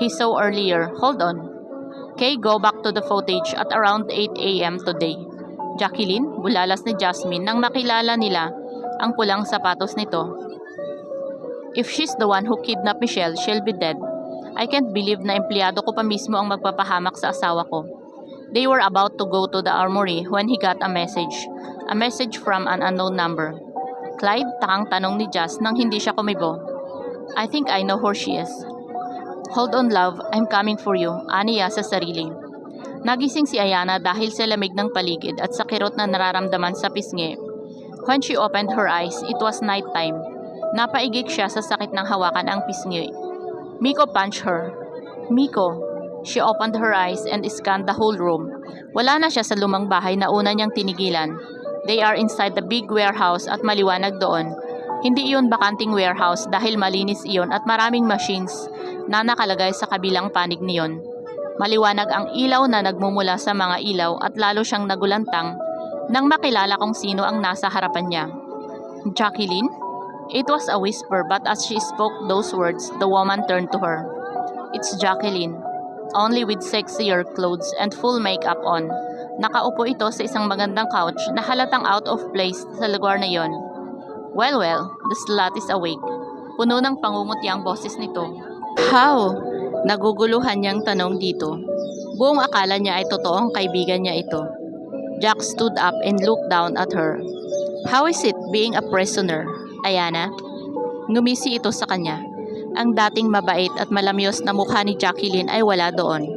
he saw earlier. Hold on. "Kay, go back to the footage at around 8 a.m. today." "Jacqueline?" Bulalas ni Jasmine nang makilala nila ang pulang sapatos nito. "If she's the one who kidnapped Michelle, she'll be dead. I can't believe na empleyado ko pa mismo ang magpapahamak sa asawa ko." They were about to go to the armory when he got a message. A message from an unknown number. "Clyde?" takang tanong ni Jazz nang hindi siya kumibo. "I think I know who she is." "Hold on, love. I'm coming for you," aniya sa sarili. Nagising si Ayana dahil sa lamig ng paligid at sa kirot na nararamdaman sa pisngi. When she opened her eyes, it was nighttime. Napaigik siya sa sakit ng hawakan ang pisngi. Miko punched her. "Miko." She opened her eyes and scanned the whole room. Wala na siya sa lumang bahay na una niyang tinigilan. They are inside the big warehouse at maliwanag doon. Hindi iyon bakanting warehouse dahil malinis iyon at maraming machines na nakalagay sa kabilang panig niyon. Maliwanag ang ilaw na nagmumula sa mga ilaw at lalo siyang nagulantang nang makilala kung sino ang nasa harapan niya. "Jacqueline?" It was a whisper, but as she spoke those words, the woman turned to her. "It's Jacqueline, only with sexier clothes and full makeup on." Nakaupo ito sa isang magandang couch na halatang out of place sa lugar na yon. Well, the slut is awake." Puno ng pangunguti ang boses nito. "How?" Naguguluhan niyang tanong dito. Buong akala niya ay totoong kaibigan niya ito. Jack stood up and looked down at her. How is it being a prisoner, Ayana? Ngumisi ito sa kanya. Ang dating mabait at malamyos na mukha ni Jacqueline ay wala doon.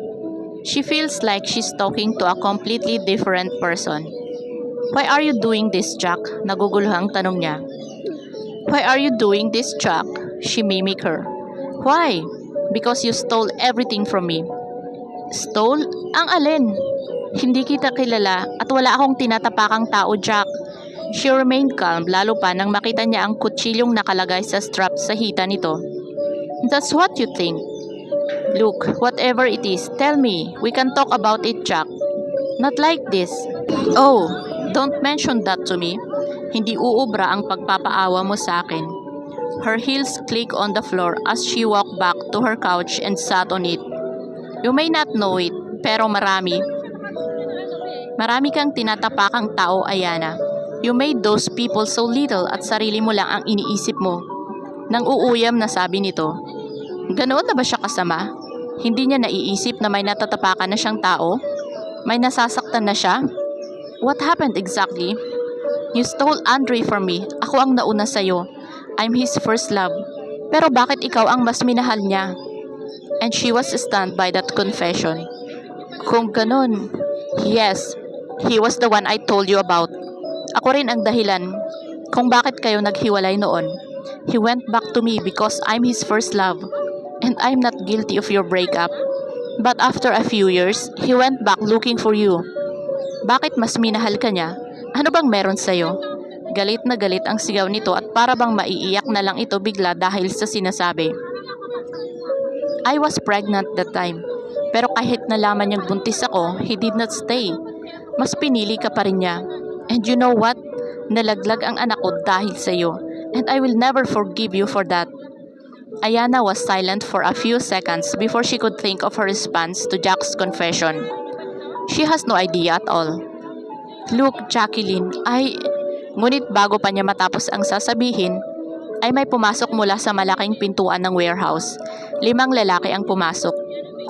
She feels like she's talking to a completely different person. Why are you doing this, Jack? Naguguluhang tanong niya. Why are you doing this, Jack? She mimicked her. Why? Because you stole everything from me. Stole? Ang alin? Hindi kita kilala at wala akong tinatapakang tao, Jack. She remained calm lalo pa nang makita niya ang kutsilyong nakalagay sa strap sa hita nito. That's what you think. Look, whatever it is, tell me. We can talk about it, Jack. Not like this. Oh, don't mention that to me. Hindi uubra ang pagpapaawa mo sa akin. Her heels clicked on the floor as she walked back to her couch and sat on it. You may not know it, pero marami kang tinatapakang tao, Ayana. You made those people so little at sarili mo lang ang iniisip mo. Nang uuyam na sabi nito. Ganoon na ba siya kasama? Hindi niya naiisip na may natatapakan na siyang tao? May nasasaktan na siya? What happened exactly? You stole Andre from me. Ako ang nauna sa'yo. I'm his first love. Pero bakit ikaw ang mas minahal niya? And she was stunned by that confession. Kung ganun, yes, he was the one I told you about. Ako rin ang dahilan kung bakit kayo naghiwalay noon. He went back to me because I'm his first love. And I'm not guilty of your breakup. But after a few years, he went back looking for you. Bakit mas minahal ka niya? Ano bang meron sa'yo? Galit na galit ang sigaw nito at para bang maiiyak na lang ito bigla dahil sa sinasabi. I was pregnant that time. Pero kahit nalaman niyang buntis ako, he did not stay. Mas pinili ka pa rin niya. And you know what? Nalaglag ang anak ko dahil sa'yo. And I will never forgive you for that. Ayana was silent for a few seconds before she could think of her response to Jack's confession. She has no idea at all. Look, Jacqueline, Ngunit bago pa niya matapos ang sasabihin, ay may pumasok mula sa malaking pintuan ng warehouse. 5 lalaki ang pumasok.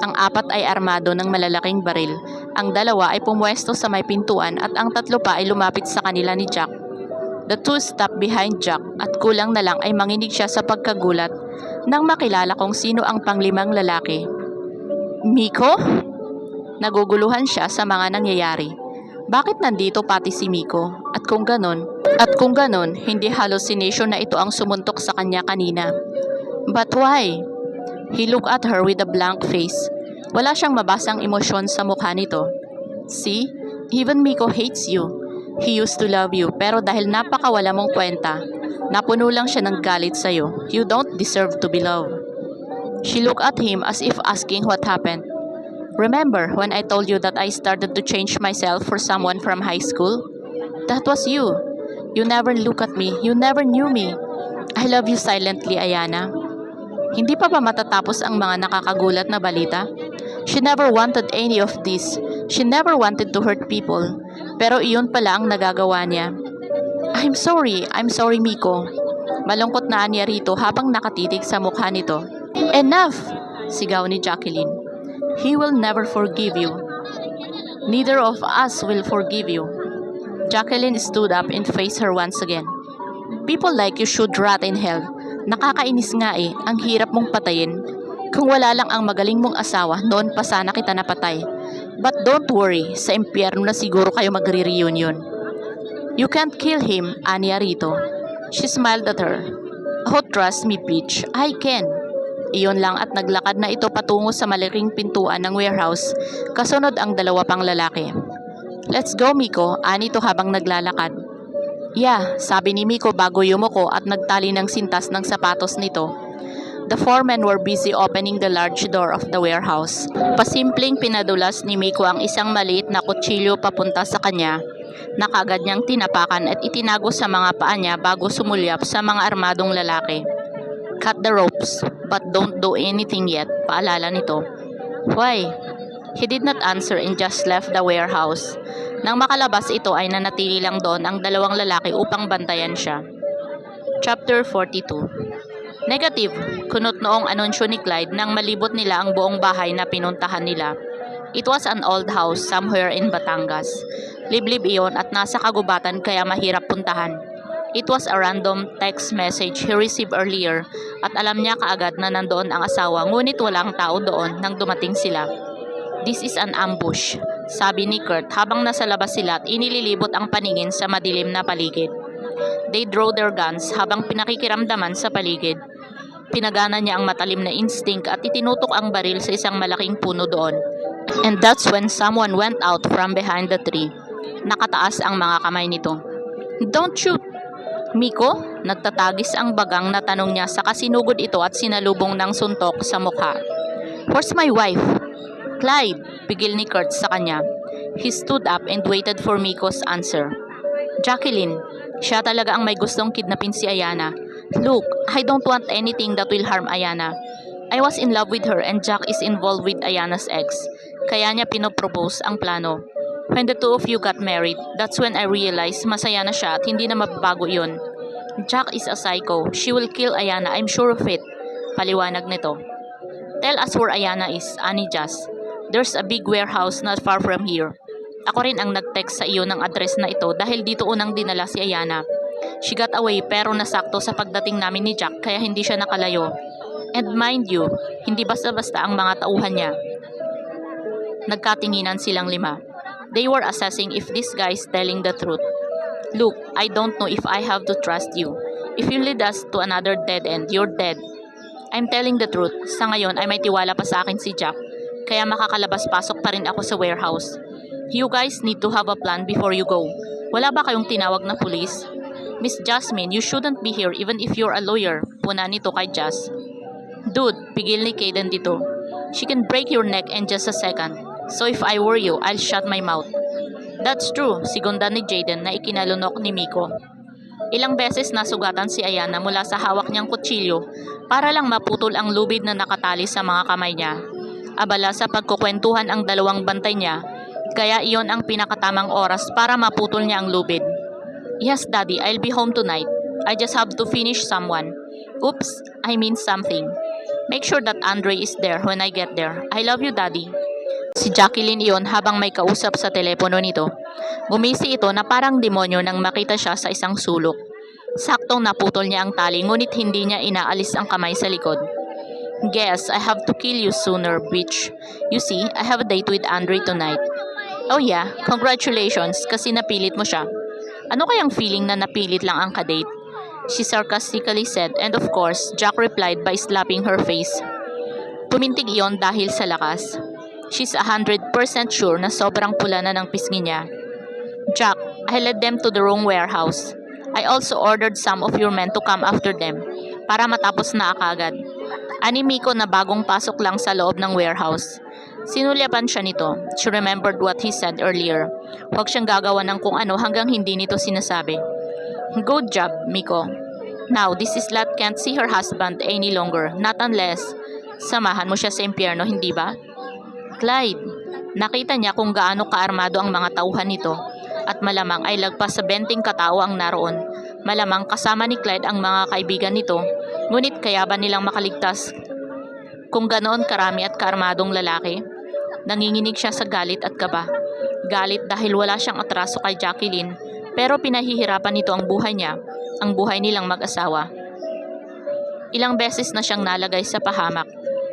Ang 4 ay armado ng malalaking baril. Ang 2 ay pumwesto sa may pintuan at ang 3 pa ay lumapit sa kanila ni Jack. The 2 stopped behind Jack at kulang na lang ay manginig siya sa pagkagulat nang makilala kung sino ang pang-5 lalaki. Miko? Naguguluhan siya sa mga nangyayari. Bakit nandito pati si Miko? At kung ganon, hindi hallucination na ito ang sumuntok sa kanya kanina. But why? He looked at her with a blank face. Wala siyang mabasang emosyon sa mukha nito. See? Even Miko hates you. He used to love you, pero dahil napakawala mong kwenta, napuno lang siya ng galit sa'yo. You don't deserve to be loved. She looked at him as if asking what happened. Remember when I told you that I started to change myself for someone from high school? That was you. You never look at me. You never knew me. I love you silently, Ayana. Hindi pa ba matatapos ang mga nakakagulat na balita? She never wanted any of this. She never wanted to hurt people. Pero iyon pala ang nagagawa niya. I'm sorry, Miko. Malungkot na niya rito habang nakatitig sa mukha nito. Enough! Sigaw ni Jacqueline. He will never forgive you. Neither of us will forgive you. Jacqueline stood up and faced her once again. People like you should rot in hell. Nakakainis nga ang hirap mong patayin. Kung wala lang ang magaling mong asawa, noon pa sana kita napatay. But don't worry, sa impyerno na siguro kayo magre-reunion. You can't kill him, aniya rito. She smiled at her. Oh, trust me, Peach, I can. Iyon lang at naglakad na ito patungo sa malaking pintuan ng warehouse, kasunod ang 2 pang lalaki. Let's go, Miko, ani ito habang naglalakad. Yeah, sabi ni Miko bago yumuko at nagtali ng sintas ng sapatos nito. The 4 men were busy opening the large door of the warehouse. Pasimpleng pinadulas ni Miko ang isang maliit na kutsilyo papunta sa kanya, na kaagad niyang tinapakan at itinago sa mga paa niya bago sumulyap sa mga armadong lalaki. Cut the ropes, but don't do anything yet, paalala nito. Why? He did not answer and just left the warehouse. Nang makalabas ito ay nanatili lang doon ang 2 lalaki upang bantayan siya. Chapter 42. Negative, kunot noong anunsyo ni Clyde nang malibot nila ang buong bahay na pinuntahan nila. It was an old house somewhere in Batangas. Liblib iyon at nasa kagubatan kaya mahirap puntahan. It was a random text message he received earlier at alam niya kaagad na nandoon ang asawa ngunit walang tao doon nang dumating sila. This is an ambush, sabi ni Kurt habang nasa labas sila at inililibot ang paningin sa madilim na paligid. They draw their guns habang pinakikiramdaman sa paligid. Pinagana niya ang matalim na instinct at itinutok ang baril sa isang malaking puno doon. And that's when someone went out from behind the tree. Nakataas ang mga kamay nito. Don't shoot! Miko, nagtatagis ang bagang na tanong niya sa kasinugod ito at sinalubong ng suntok sa mukha. Where's my wife? Clyde, pigil ni Kurt sa kanya. He stood up and waited for Miko's answer. Jacqueline, siya talaga ang may gustong kidnapin si Ayana. Look, I don't want anything that will harm Ayana. I was in love with her and Jack is involved with Ayana's ex. Kaya niya pinopropose ang plano. When the two of you got married, that's when I realized masaya na siya at hindi na mababago yun. Jack is a psycho. She will kill Ayana, I'm sure of it. Paliwanag nito. Tell us where Ayana is, Ani Jazz. There's a big warehouse not far from here. Ako rin ang nag-text sa iyo ng address na ito dahil dito unang dinala si Ayana. She got away pero nasakto sa pagdating namin ni Jack kaya hindi siya nakalayo. And mind you, hindi basta-basta ang mga tauhan niya. Nagkatinginan silang lima. They were assessing if this guy is telling the truth. Look, I don't know if I have to trust you. If you lead us to another dead end, you're dead. I'm telling the truth. Sa ngayon ay may tiwala pa sa akin si Jack. Kaya makakalabas-pasok pa rin ako sa warehouse. You guys need to have a plan before you go. Wala ba kayong tinawag na pulis? Miss Jasmine, you shouldn't be here even if you're a lawyer. Puna nito kay Jazz. Dude, pigil ni Kaden dito. She can break your neck in just a second. So if I were you, I'll shut my mouth. That's true, sigunda ni Jaden na ikinalunok ni Miko. Ilang beses nasugatan si Ayana mula sa hawak niyang kutsilyo para lang maputol ang lubid na nakatali sa mga kamay niya. Abala sa pagkukwentuhan ang dalawang bantay niya, kaya iyon ang pinakatamang oras para maputol niya ang lubid. Yes, Daddy, I'll be home tonight. I just have to finish someone. Oops, I mean something. Make sure that Andre is there when I get there. I love you, Daddy. Si Jacqueline iyon habang may kausap sa telepono nito. Gumisi ito na parang demonyo nang makita siya sa isang sulok. Saktong naputol niya ang tali ngunit hindi niya inaalis ang kamay sa likod. Guess I have to kill you sooner, bitch. You see, I have a date with Andre tonight. Oh yeah, congratulations kasi napilit mo siya. Ano kayang feeling na napilit lang ang kadate? She sarcastically said and of course, Jack replied by slapping her face. Pumintig iyon dahil sa lakas. She's 100% sure na sobrang pula na ng pisngi niya. Jack, I led them to the wrong warehouse. I also ordered some of your men to come after them para matapos na agad. Ani Miko na bagong pasok lang sa loob ng warehouse. Sinulyapan siya nito. She remembered what he said earlier. Huwag siyang gagawa ng kung ano hanggang hindi nito sinasabi. Good job, Miko. Now, this islat can't see her husband any longer, not unless samahan mo siya sa impyerno, hindi ba? Clyde, nakita niya kung gaano kaarmado ang mga tauhan nito at malamang ay lagpas sa 20 katao ang naroon. Malamang kasama ni Clyde ang mga kaibigan nito, ngunit kaya ba nilang makaligtas kung ganoon karami at kaarmadong lalaki? Nanginginig siya sa galit at kaba. Galit dahil wala siyang atraso kay Jacqueline, pero pinahihirapan nito ang buhay niya, ang buhay nilang mag-asawa. Ilang beses na siyang nalagay sa pahamak.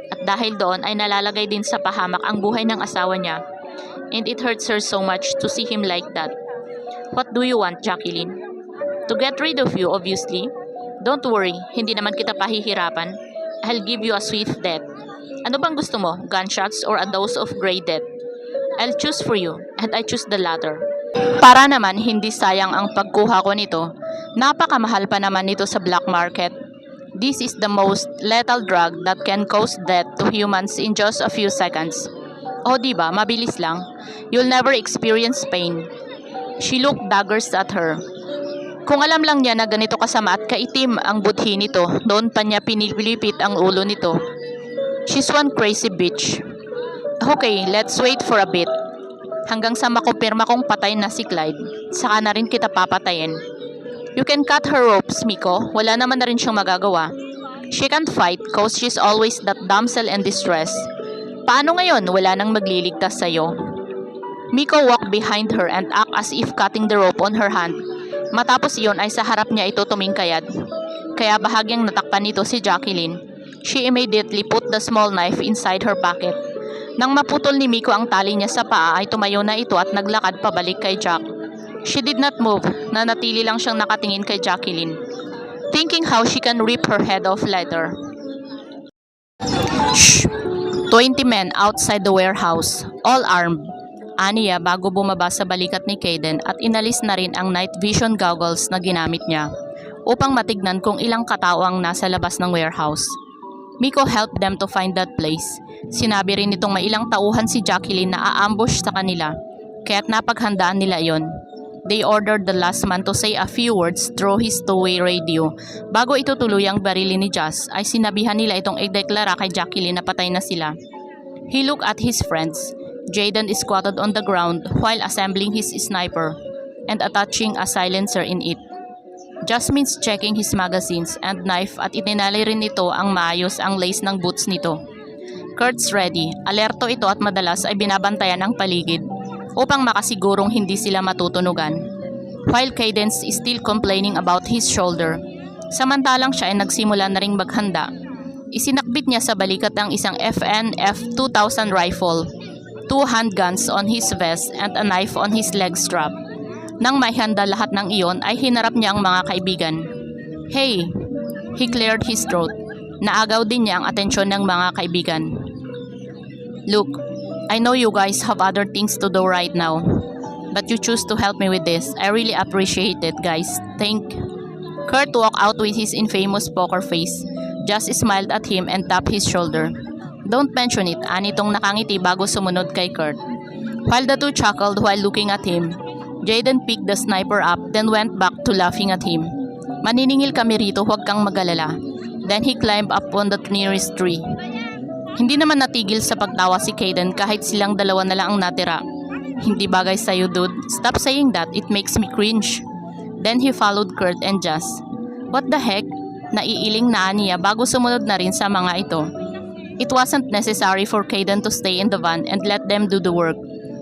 At dahil doon ay nalalagay din sa pahamak ang buhay ng asawa niya. And it hurts her so much to see him like that. What do you want, Jacqueline? To get rid of you, obviously. Don't worry, hindi naman kita pahihirapan. I'll give you a swift death. Ano bang gusto mo? Gunshots or a dose of grey death? I'll choose for you, and I choose the latter. Para naman hindi sayang ang pagkuha ko nito. Napakamahal pa naman nito sa black market. This is the most lethal drug that can cause death to humans in just a few seconds. O diba, mabilis lang. You'll never experience pain. She looked daggers at her. Kung alam lang niya na ganito kasama at kaitim ang budhi nito, noon pa niya pinipilipit ang ulo nito. She's one crazy bitch. Okay, let's wait for a bit. Hanggang sa makumpirma kong patay na si Clyde, saka na rin kita papatayin. You can cut her ropes, Miko. Wala naman na rin siyang magagawa. She can't fight cause she's always that damsel in distress. Paano ngayon? Wala nang magliligtas sa'yo. Miko walked behind her and act as if cutting the rope on her hand. Matapos iyon ay sa harap niya ito tumingkayad. Kaya bahagyang natakpan nito si Jacqueline. She immediately put the small knife inside her pocket. Nang maputol ni Miko ang tali niya sa paa ay tumayo na ito at naglakad pabalik kay Jack. She did not move, nanatili lang siyang nakatingin kay Jacqueline, thinking how she can rip her head off later. Shh! 20 men outside the warehouse, all armed. Aniya bago bumaba sa balikat ni Kayden at inalis na rin ang night vision goggles na ginamit niya upang matignan kung ilang katao ang nasa labas ng warehouse. Miko helped them to find that place. Sinabi rin nitong may ilang tauhan si Jacqueline na aambush sa kanila, kaya't napaghandaan nila iyon. They ordered the last man to say a few words through his two-way radio. Bago ito tuluyang barilin ni Jazz, ay sinabihan nila itong ideklara kay Jacqueline na patay na sila. He looked at his friends. Jaden squatted on the ground while assembling his sniper and attaching a silencer in it. Jasmine's checking his magazines and knife at itinali rin nito ang maayos ang lace ng boots nito. Kurt's ready. Alerto ito at madalas ay binabantayan ang paligid upang makasigurong hindi sila matutunugan. While Cadence is still complaining about his shoulder, samantalang siya ay nagsimula na ring maghanda. Isinakbit niya sa balikat ang isang FNF 2000 rifle, 2 handguns on his vest and a knife on his leg strap. Nang may handa lahat ng iyon ay hinarap niya ang mga kaibigan. Hey! He cleared his throat. Naagaw din niya ang atensyon ng mga kaibigan. Look, I know you guys have other things to do right now, but you choose to help me with this. I really appreciate it, guys. Kurt walked out with his infamous poker face. Just smiled at him and tapped his shoulder. Don't mention it, anitong nakangiti bago sumunod kay Kurt. While the two chuckled while looking at him, Jaden picked the sniper up then went back to laughing at him. Maniningil kami rito, huwag kang magalala. Then he climbed up on the nearest tree. Hindi naman natigil sa pagtawa si Kayden kahit silang dalawa na lang ang natira. Hindi bagay sa'yo, dude. Stop saying that, it makes me cringe. Then he followed Kurt and Jazz. What the heck? Naiiling na niya bago sumunod na rin sa mga ito. It wasn't necessary for Kayden to stay in the van and let them do the work.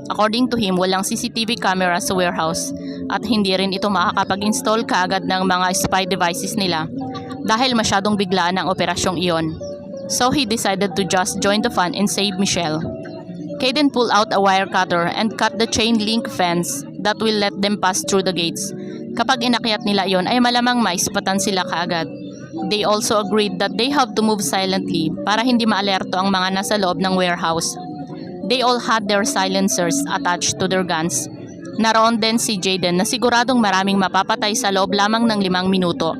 According to him, walang CCTV camera sa warehouse at hindi rin ito makakapag-install kaagad ng mga spy devices nila dahil masyadong biglaan ang operasyong iyon. So he decided to just join the fun and save Michelle. Kayden pulled out a wire cutter and cut the chain link fence that will let them pass through the gates. Kapag inakyat nila iyon ay malamang maispatan sila kaagad. They also agreed that they have to move silently para hindi maalerto ang mga nasa loob ng warehouse. They all had their silencers attached to their guns. Naroon din si Jaden na siguradong maraming mapapatay sa loob lamang ng 5 minuto.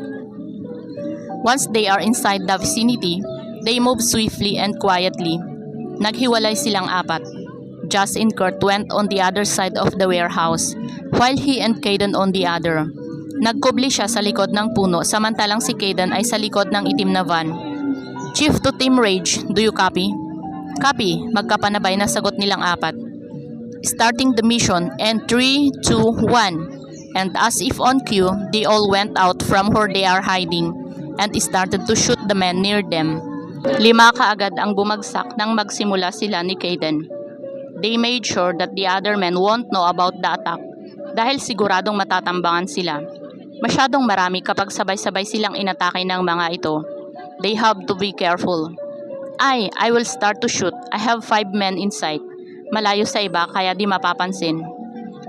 Once they are inside the vicinity, they move swiftly and quietly. Naghiwalay silang apat. Jazz and Kurt went on the other side of the warehouse, while he and Kayden on the other. Nagkubli siya sa likod ng puno samantalang si Kayden ay sa likod ng itim na van. Chief to Team Rage, do you copy? Copy, magkapanabay na sagot nilang apat. Starting the mission and 3, 2, 1. And as if on cue, they all went out from where they are hiding and started to shoot the men near them. 5 kaagad ang bumagsak nang magsimula sila ni Kayden. They made sure that the other men won't know about the attack dahil siguradong matatambangan sila. Masyadong marami kapag sabay-sabay silang inatake ng mga ito. They have to be careful. I will start to shoot. I have 5 men in sight. Malayo sa iba kaya di mapapansin.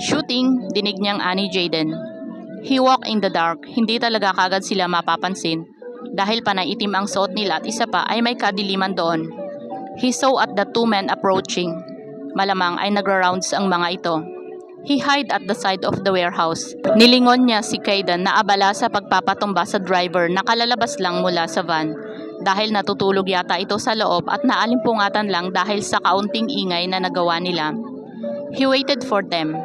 Shooting, dinig niyang ani Jaden. He walked in the dark. Hindi talaga kagad sila mapapansin dahil panaitim ang suot nila at isa pa ay may kadiliman doon. He saw at the 2 men approaching. Malamang ay nagra-rounds ang mga ito. He hid at the side of the warehouse. Nilingon niya si Kayden na abala sa pagpapatumba sa driver na kalalabas lang mula sa van. Dahil natutulog yata ito sa loob at naalimpungatan lang dahil sa kaunting ingay na nagawa nila. He waited for them.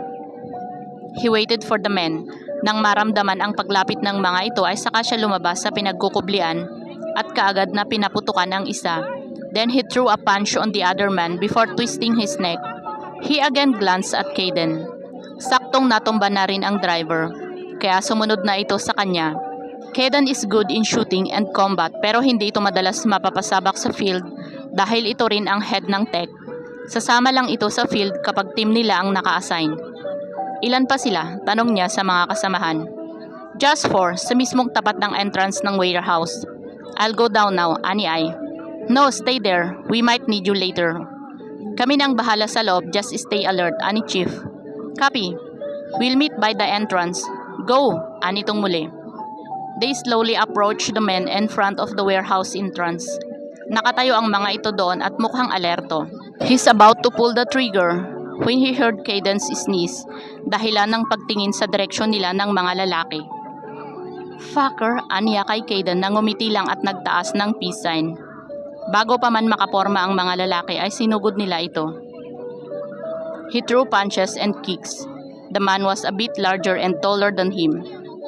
He waited for the men. Nang maramdaman ang paglapit ng mga ito ay saka siya lumabas sa pinagkukublian at kaagad na pinaputukan ang isa. Then he threw a punch on the other man before twisting his neck. He again glanced at Kayden. Saktong natumba na rin ang driver, kaya sumunod na ito sa kanya. Kayden is good in shooting and combat pero hindi ito madalas mapapasabak sa field dahil ito rin ang head ng tech. Sasama lang ito sa field kapag team nila ang naka-assign. Ilan pa sila? Tanong niya sa mga kasamahan. Just 4, sa mismong tapat ng entrance ng warehouse. I'll go down now, ani ay. No, stay there. We might need you later. Kami nang bahala sa loob, just stay alert, ani Chief. Copy. We'll meet by the entrance. Go, ani tong muli. They slowly approach the men in front of the warehouse entrance. Nakatayo ang mga ito doon at mukhang alerto. He's about to pull the trigger when he heard Caden's sneeze, dahilan ng pagtingin sa direksyon nila ng mga lalaki. Fucker, aniya kay Caden na ngumiti lang at nagtaas ng peace sign. Bago pa man makaporma ang mga lalaki ay sinugod nila ito. He threw punches and kicks. The man was a bit larger and taller than him.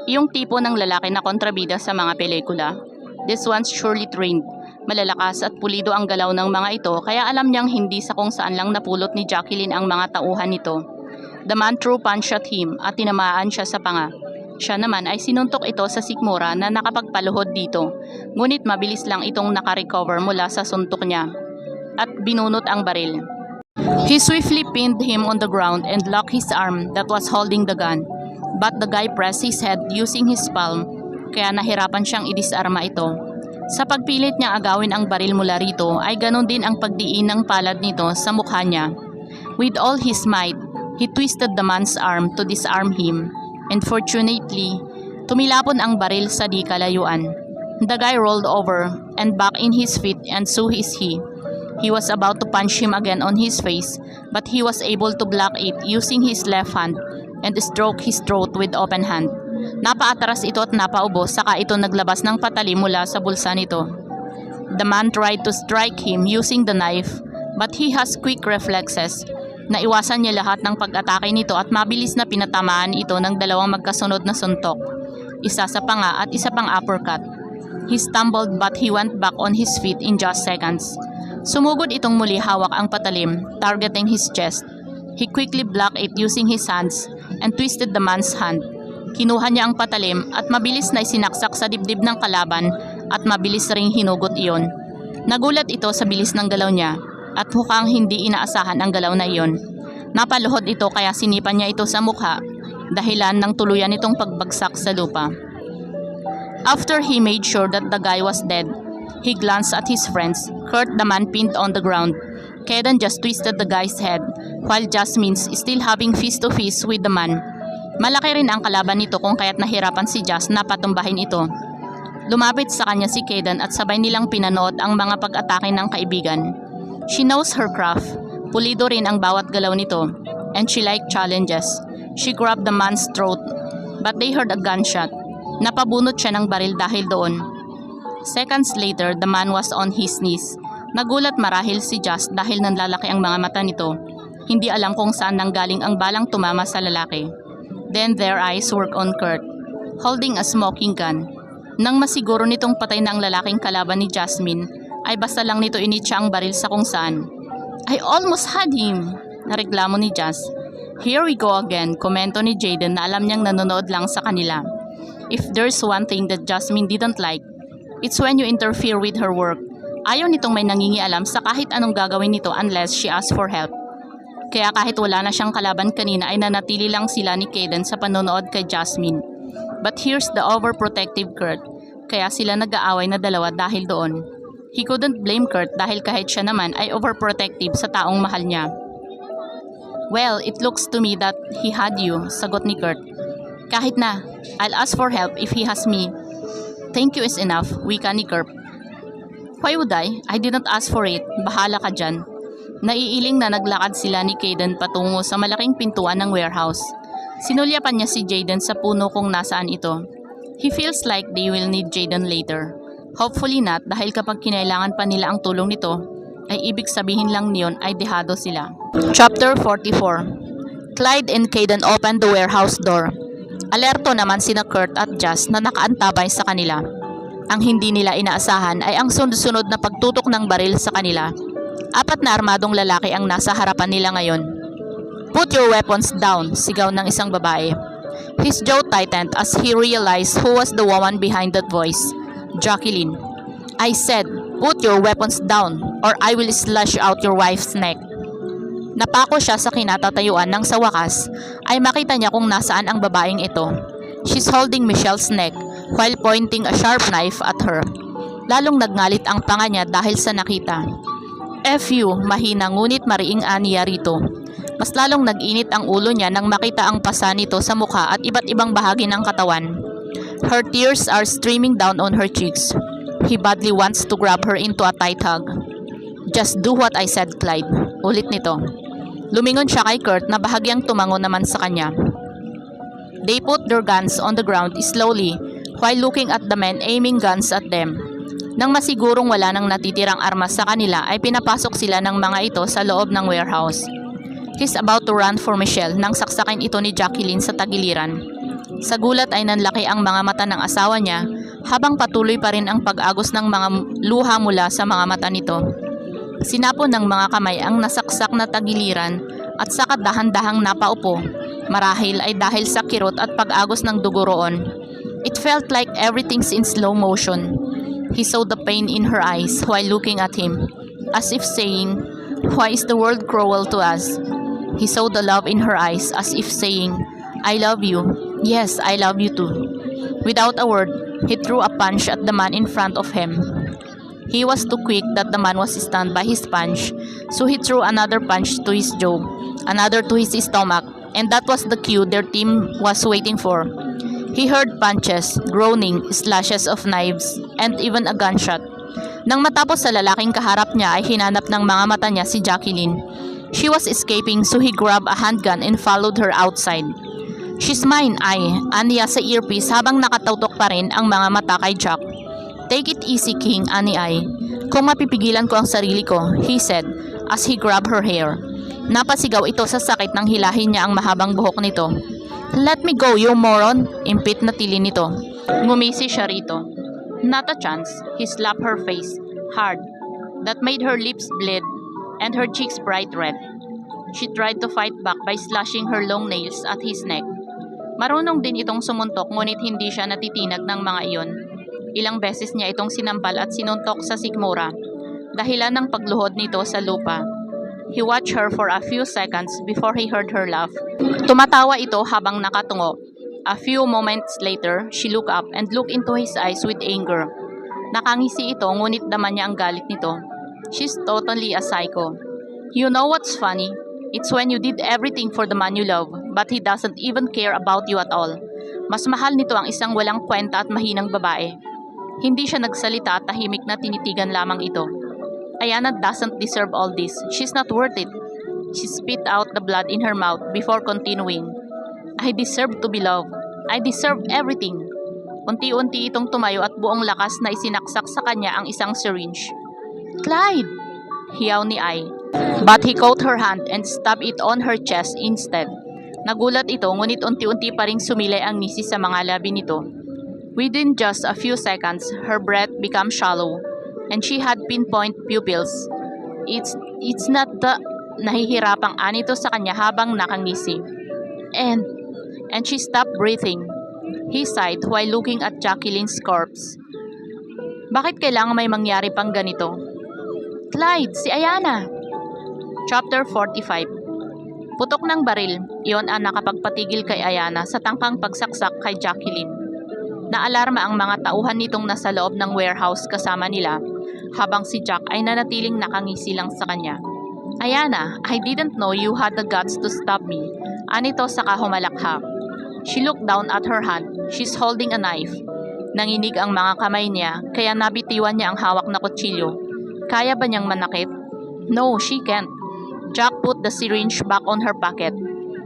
Yung tipo ng lalaki na kontrabida sa mga pelikula. This one's surely trained. Malalakas at pulido ang galaw ng mga ito kaya alam niyang hindi sa kung saan lang napulot ni Jacqueline ang mga tauhan nito. The man threw punch at him at tinamaan siya sa panga. Siya naman ay sinuntok ito sa sikmura na nakapagpaluhod dito, ngunit mabilis lang itong nakarecover mula sa suntok niya at binunot ang baril. He swiftly pinned him on the ground and locked his arm that was holding the gun, but the guy pressed his head using his palm, kaya nahirapan siyang idisarma ito. Sa pagpilit niya agawin ang baril mula rito ay ganon din ang pagdiin ng palad nito sa mukha niya. With all his might, he twisted the man's arm to disarm him, and fortunately, tumilapon ang baril sa di kalayuan. The guy rolled over and back in his feet, and so is he. He was about to punch him again on his face, but he was able to block it using his left hand and stroke his throat with open hand. Napaatras ito at napaubo saka ito naglabas ng patali mula sa bulsa nito. The man tried to strike him using the knife, but he has quick reflexes. Naiwasan niya lahat ng pag-atake nito at mabilis na pinatamaan ito ng dalawang magkasunod na suntok. Isa sa panga at isa pang uppercut. He stumbled but he went back on his feet in just seconds. Sumugod itong muli hawak ang patalim, targeting his chest. He quickly blocked it using his hands and twisted the man's hand. Kinuha niya ang patalim at mabilis na isinaksak sa dibdib ng kalaban at mabilis ring hinugot iyon. Nagulat ito sa bilis ng galaw niya at mukhang hindi inaasahan ang galaw na iyon. Napaluhod ito kaya sinipan niya ito sa mukha, dahilan ng tuluyan itong pagbagsak sa lupa. After he made sure that the guy was dead, he glanced at his friends. Kurt, the man pinned on the ground. Caden just twisted the guy's head, while Jasmine's still having face-to-face with the man. Malaki rin ang kalaban nito kung kaya't nahirapan si Jas na patumbahin ito. Lumapit sa kanya si Caden at sabay nilang pinanood ang mga pag-atake ng kaibigan. She knows her craft. Pulido rin ang bawat galaw nito, and she liked challenges. She grabbed the man's throat, but they heard a gunshot. Napabunot siya ng baril dahil doon. Seconds later, the man was on his knees. Nagulat marahil si Jas dahil nanlalaki ang mga mata nito. Hindi alam kung saan nanggaling ang balang tumama sa lalaki. Then their eyes were on Kurt, holding a smoking gun. Nang masiguro nitong patay na ang lalaking kalaban ni Jasmine, ay basta lang nito initsa ang baril sa kung saan. I almost had him, nareklamo ni Jas. Here we go again, komento ni Jaden na alam niyang nanonood lang sa kanila. If there's one thing that Jasmine didn't like, it's when you interfere with her work. Ayaw nitong may nangingialam sa kahit anong gagawin nito unless she asks for help. Kaya kahit wala na siyang kalaban kanina ay nanatili lang sila ni Caden sa panonood kay Jasmine. But here's the overprotective Kurt, kaya sila nag-aaway na dalawa dahil doon. He couldn't blame Kurt dahil kahit siya naman ay overprotective sa taong mahal niya. Well, it looks to me that he had you, sagot ni Kurt. Kahit na, I'll ask for help if he has me. Thank you is enough, wika ni Kurt. Why would I? I didn't ask for it, bahala ka dyan. Naiiling na naglakad sila ni Caden patungo sa malaking pintuan ng warehouse. Sinulyapan niya si Jaden sa puno kung nasaan ito. He feels like they will need Jaden later. Hopefully not dahil kapag kinailangan pa nila ang tulong nito, ay ibig sabihin lang niyon ay dehado sila. Chapter 44. Clyde and Caden opened the warehouse door. Alerto naman sina Kurt at Jas na nakaantabay sa kanila. Ang hindi nila inaasahan ay ang sunod-sunod na pagtutok ng baril sa kanila. 4 na armadong lalaki ang nasa harapan nila ngayon. Put your weapons down, sigaw ng isang babae. His jaw tightened as he realized who was the woman behind that voice. Jacqueline. I said, put your weapons down, or I will slash out your wife's neck. Napako siya sa kinatatayuan nang sa wakas ay makita niya kung nasaan ang babaeng ito. She's holding Michelle's neck while pointing a sharp knife at her. Lalong nagngalit ang panga niya dahil sa nakita. F you, mahina ngunit mariing aniya rito. Mas lalong nag-init ang ulo niya nang makita ang pasa nito sa mukha at iba't ibang bahagi ng katawan. Her tears are streaming down on her cheeks. He badly wants to grab her into a tight hug. Just do what I said, Clyde. Ulit nito. Lumingon siya kay Kurt na bahagyang tumango naman sa kanya. They put their guns on the ground slowly while looking at the men aiming guns at them. Nang masigurong wala nang natitirang armas sa kanila ay pinapasok sila ng mga ito sa loob ng warehouse. He's about to run for Michelle nang saksakin ito ni Jacqueline sa tagiliran. Sa gulat ay nanlaki ang mga mata ng asawa niya habang patuloy pa rin ang pag-agos ng mga luha mula sa mga mata nito. Sinapon ng mga kamay ang nasaksak na tagiliran at saka dahan-dahang napaupo. Marahil ay dahil sa kirot at pag-agos ng dugo roon. It felt like everything's in slow motion. He saw the pain in her eyes while looking at him, as if saying, "Why is the world cruel to us?" He saw the love in her eyes as if saying, "I love you. Yes, I love you too." Without a word, he threw a punch at the man in front of him. He was too quick that the man was stunned by his punch, so he threw another punch to his jaw, another to his stomach, and that was the cue their team was waiting for. He heard punches, groaning, slashes of knives, and even a gunshot. Nang matapos sa lalaking kaharap niya ay hinanap ng mga mata niya si Jacqueline. She was escaping so he grabbed a handgun and followed her outside. "She's mine, aniya sa earpiece habang nakatutok pa rin ang mga mata kay Jack. "Take it easy, King," ani ay. "Kung mapipigilan ko ang sarili ko," he said as he grabbed her hair. Napasigaw ito sa sakit nang hilahin niya ang mahabang buhok nito. "Let me go, you moron!" Impit na tili nito. Ngumisi siya rito. Not a chance. He slapped her face, hard. That made her lips bleed and her cheeks bright red. She tried to fight back by slashing her long nails at his neck. Marunong din itong sumuntok ngunit hindi siya natitinag ng mga iyon. Ilang beses niya itong sinampal at sinuntok sa sikmura, dahilan ng pagluhod nito sa lupa. He watched her for a few seconds before he heard her laugh. Tumatawa ito habang nakatungo. A few moments later, she looked up and looked into his eyes with anger. Nakangisi ito ngunit daman niya ang galit nito. She's totally a psycho. You know what's funny? It's when you did everything for the man you love, but he doesn't even care about you at all. Mas mahal nito ang isang walang kwenta at mahinang babae. Hindi siya nagsalita at tahimik na tinitigan lamang ito. Ayana doesn't deserve all this. She's not worth it. She spit out the blood in her mouth before continuing. I deserve to be loved. I deserve everything. Unti-unti itong tumayo at buong lakas na isinaksak sa kanya ang isang syringe. Clyde! Hiyaw ni Ai. But he caught her hand and stabbed it on her chest instead. Nagulat ito ngunit unti-unti pa ring sumilay ang ngisi sa mga labi nito. Within just a few seconds, her breath became shallow, and she had pinpoint pupils. It's not the... Nahihirapang anito sa kanya habang nakangisi. And she stopped breathing. He sighed while looking at Jacqueline's corpse. Bakit kailangan may mangyari pang ganito? Clyde, si Ayana! Chapter 45. Putok ng baril, iyon ang nakapagpatigil kay Ayana sa tangkang pagsaksak kay Jacqueline. Naalarma ang mga tauhan nitong nasa loob ng warehouse kasama nila, habang si Jack ay nanatiling nakangisi lang sa kanya. Ayana, I didn't know you had the guts to stab me. Anito sa kahumalakha. She looked down at her hand. She's holding a knife. Nanginig ang mga kamay niya, kaya nabitiwan niya ang hawak na kutsilyo. Kaya ba niyang manakit? No, she can't. Jack put the syringe back on her pocket.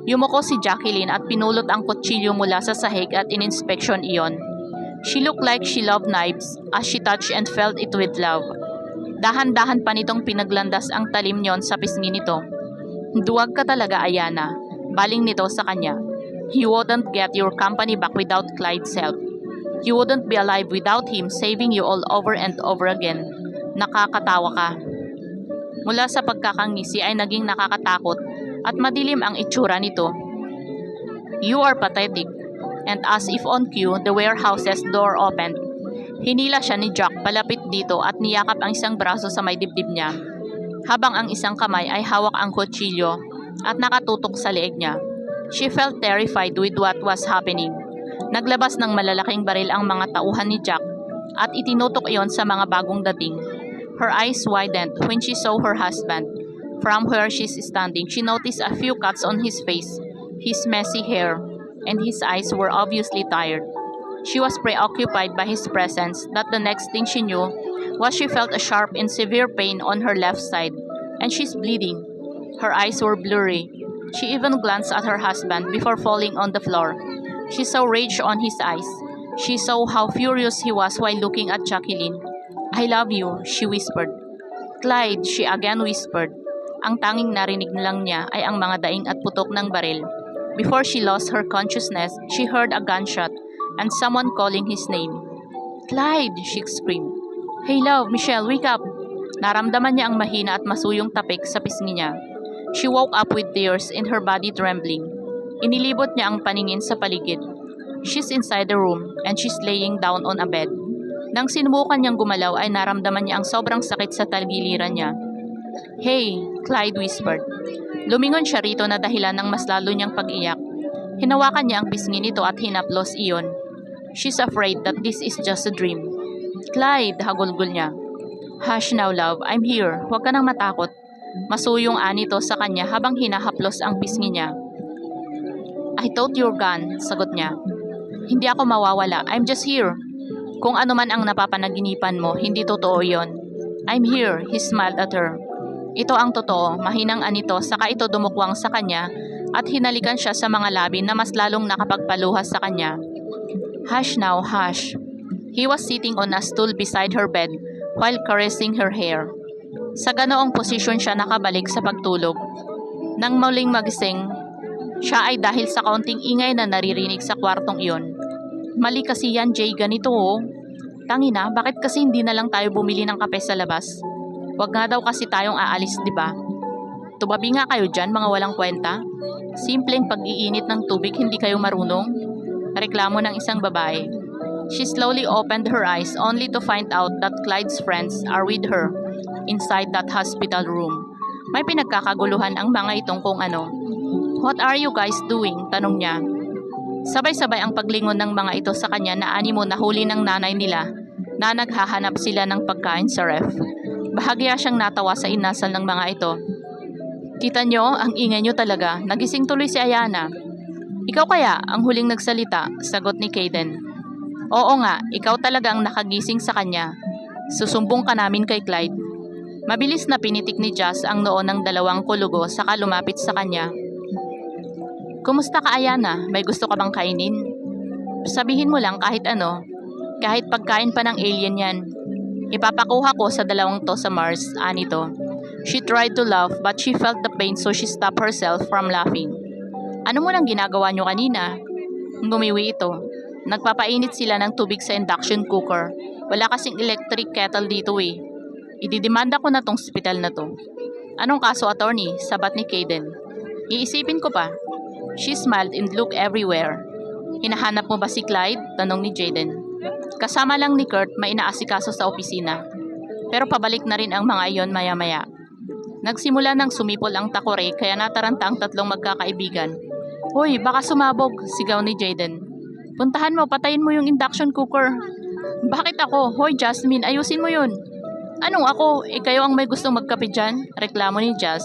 Yumuko si Jacqueline at pinulot ang kutsilyo mula sa sahig at ininspeksyon iyon. She looked like she loved knives as she touched and felt it with love. Dahan-dahan pa nitong pinaglandas ang talim niyon sa pisngi nito. Duwag ka talaga, Ayana. Baling nito sa kanya. You wouldn't get your company back without Clyde's help. You wouldn't be alive without him saving you all over and over again. Nakakatawa ka. Mula sa pagkakangisi ay naging nakakatakot at madilim ang itsura nito. You are pathetic. And as if on cue, the warehouse's door opened. Hinila siya ni Jack palapit dito at niyakap ang isang braso sa may dibdib niya. habang ang isang kamay ay hawak ang kutsilyo at nakatutok sa leeg niya. She felt terrified with what was happening. Naglabas ng malalaking baril ang mga tauhan ni Jack at itinutok iyon sa mga bagong dating. Her eyes widened when she saw her husband. From where she's standing, she noticed a few cuts on his face, his messy hair, and his eyes were obviously tired. She was preoccupied by his presence that the next thing she knew was she felt a sharp and severe pain on her left side, and she's bleeding. Her eyes were blurry. She even glanced at her husband before falling on the floor. She saw rage on his eyes. She saw how furious he was while looking at Jacqueline. "I love you," she whispered. "Clyde," she again whispered. Ang tanging narinig lang niya ay ang mga daing at putok ng baril. Before she lost her consciousness, she heard a gunshot and someone calling his name. "Clyde!" she screamed. "Hey love, Michelle, wake up!" Naramdaman niya ang mahina at masuyong tapik sa pisngi niya. She woke up with tears in her body trembling. Inilibot niya ang paningin sa paligid. She's inside the room and she's laying down on a bed. Nang sinubukan niyang gumalaw ay naramdaman niya ang sobrang sakit sa tagiliran niya. "Hey," Clyde whispered. Lumingon siya rito na dahilan ng mas lalo niyang pag-iyak. Hinawakan niya ang pisngi nito at hinaplos iyon. She's afraid that this is just a dream. "Clyde," hagulgol niya. "Hush now, love. I'm here. Huwag ka nang matakot." Masuyong anito sa kanya habang hinahaplos ang pisngi niya. "I thought you're gone," sagot niya. "Hindi ako mawawala. I'm just here." "Kung ano man ang napapanaginipan mo, hindi totoo yon." "I'm here," he smiled at her. Ito ang totoo, mahinang anito, saka ito dumukwang sa kanya at hinalikan siya sa mga labi na mas lalong nakapagpaluhas sa kanya. "Hush now, hush." He was sitting on a stool beside her bed while caressing her hair. Sa ganoong posisyon siya nakabalik sa pagtulog. Nang muling magising, siya ay dahil sa kaunting ingay na naririnig sa kwartong iyon. "Mali kasi yan, Jay, ganito oh. Tangina, bakit kasi hindi na lang tayo bumili ng kape sa labas? Wag nga daw kasi tayong aalis, di ba? Tumabi nga kayo dyan, mga walang kwenta. Simpleng pag-iinit ng tubig, hindi kayo marunong?" Reklamo ng isang babae. She slowly opened her eyes only to find out that Clyde's friends are with her inside that hospital room. May pinagkakaguluhan ang mga itong kung ano. "What are you guys doing?" tanong niya. Sabay-sabay ang paglingon ng mga ito sa kanya na animo na huli ng nanay nila na naghahanap sila ng pagkain sa ref. Bahagya siyang natawa sa inasal ng mga ito. "Kita nyo, ang ingay nyo talaga. Nagising tuloy si Ayana." "Ikaw kaya ang huling nagsalita," sagot ni Kaden. "Oo nga, ikaw talaga ang nakagising sa kanya. Susumbong ka namin kay Clyde." Mabilis na pinitik ni Jazz ang noo ng dalawang kulugo saka lumapit sa kanya. "Kumusta ka, Ayana? May gusto ka bang kainin? Sabihin mo lang kahit ano. Kahit pagkain pa ng alien yan. Ipapakuha ko sa dalawang to sa Mars," anito. She tried to laugh but she felt the pain so she stopped herself from laughing. "Ano mo nang ginagawa nyo kanina?" Ngumiwi ito. "Nagpapainit sila ng tubig sa induction cooker. Wala kasing electric kettle dito eh. Ididemanda ko na tong hospital na to." "Anong kaso, attorney?" sabat ni Kaden. "Iisipin ko pa." She smiled and looked everywhere. "Hinahanap mo ba si Clyde?" tanong ni Jaden. Kasama lang ni Kurt, may inaasikaso sa opisina. Pero pabalik na rin ang mga iyon maya-maya. Nagsimula nang sumipol ang takore kaya nataranta ang tatlong magkakaibigan. "Hoy, baka sumabog," sigaw ni Jaden. "Puntahan mo, patayin mo yung induction cooker." "Bakit ako? Hoy Jasmine, ayusin mo yun." "Anong ako? Kayo ang may gustong magkape dyan?" reklamo ni Jazz.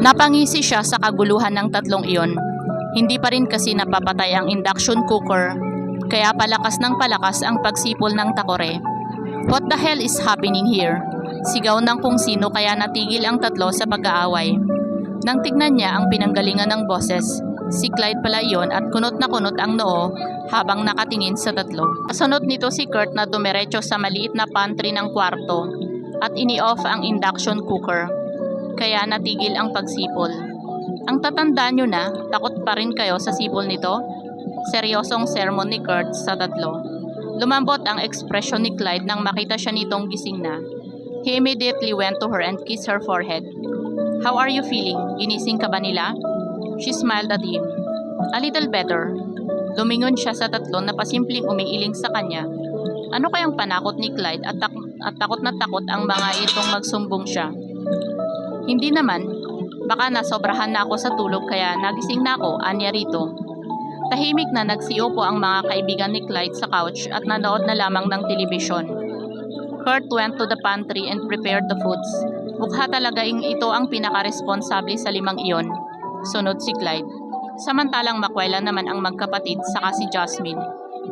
Napangisi siya sa kaguluhan ng tatlong iyon. Hindi pa rin kasi napapatay ang induction cooker, kaya palakas ng palakas ang pagsipol ng takore. "What the hell is happening here?" sigaw ng kung sino kaya natigil ang tatlo sa pag-aaway. Nang tignan niya ang pinanggalingan ng boses, si Clyde pala iyon at kunot na kunot ang noo habang nakatingin sa tatlo. Kasunod nito si Kurt na dumiretso sa maliit na pantry ng kwarto at ini-off ang induction cooker, kaya natigil ang pagsipol. "Ang tatandaan nyo na, takot pa rin kayo sa sipol nito?" Seryosong sermon ni Kurt sa tatlo. Lumambot ang ekspresyon ni Clyde nang makita siya nitong gising na. He immediately went to her and kissed her forehead. "How are you feeling? Ginising ka ba nila?" She smiled at him. "A little better." Lumingon siya sa tatlo na pasimpleng umiiling sa kanya. Ano kayang panakot ni Clyde at takot na takot ang mga itong magsumbong siya. Hindi naman. Baka nasobrahan na ako sa tulog kaya nagising na ako, anya rito. Tahimik na nagsiupo ang mga kaibigan ni Clyde sa couch at nanood na lamang ng telebisyon. Kurt went to the pantry and prepared the foods. Mukha talagaing ito ang pinaka-responsable sa 5 iyon. Sunod si Clyde. Samantalang makwela naman ang magkapatid saka si Jasmine,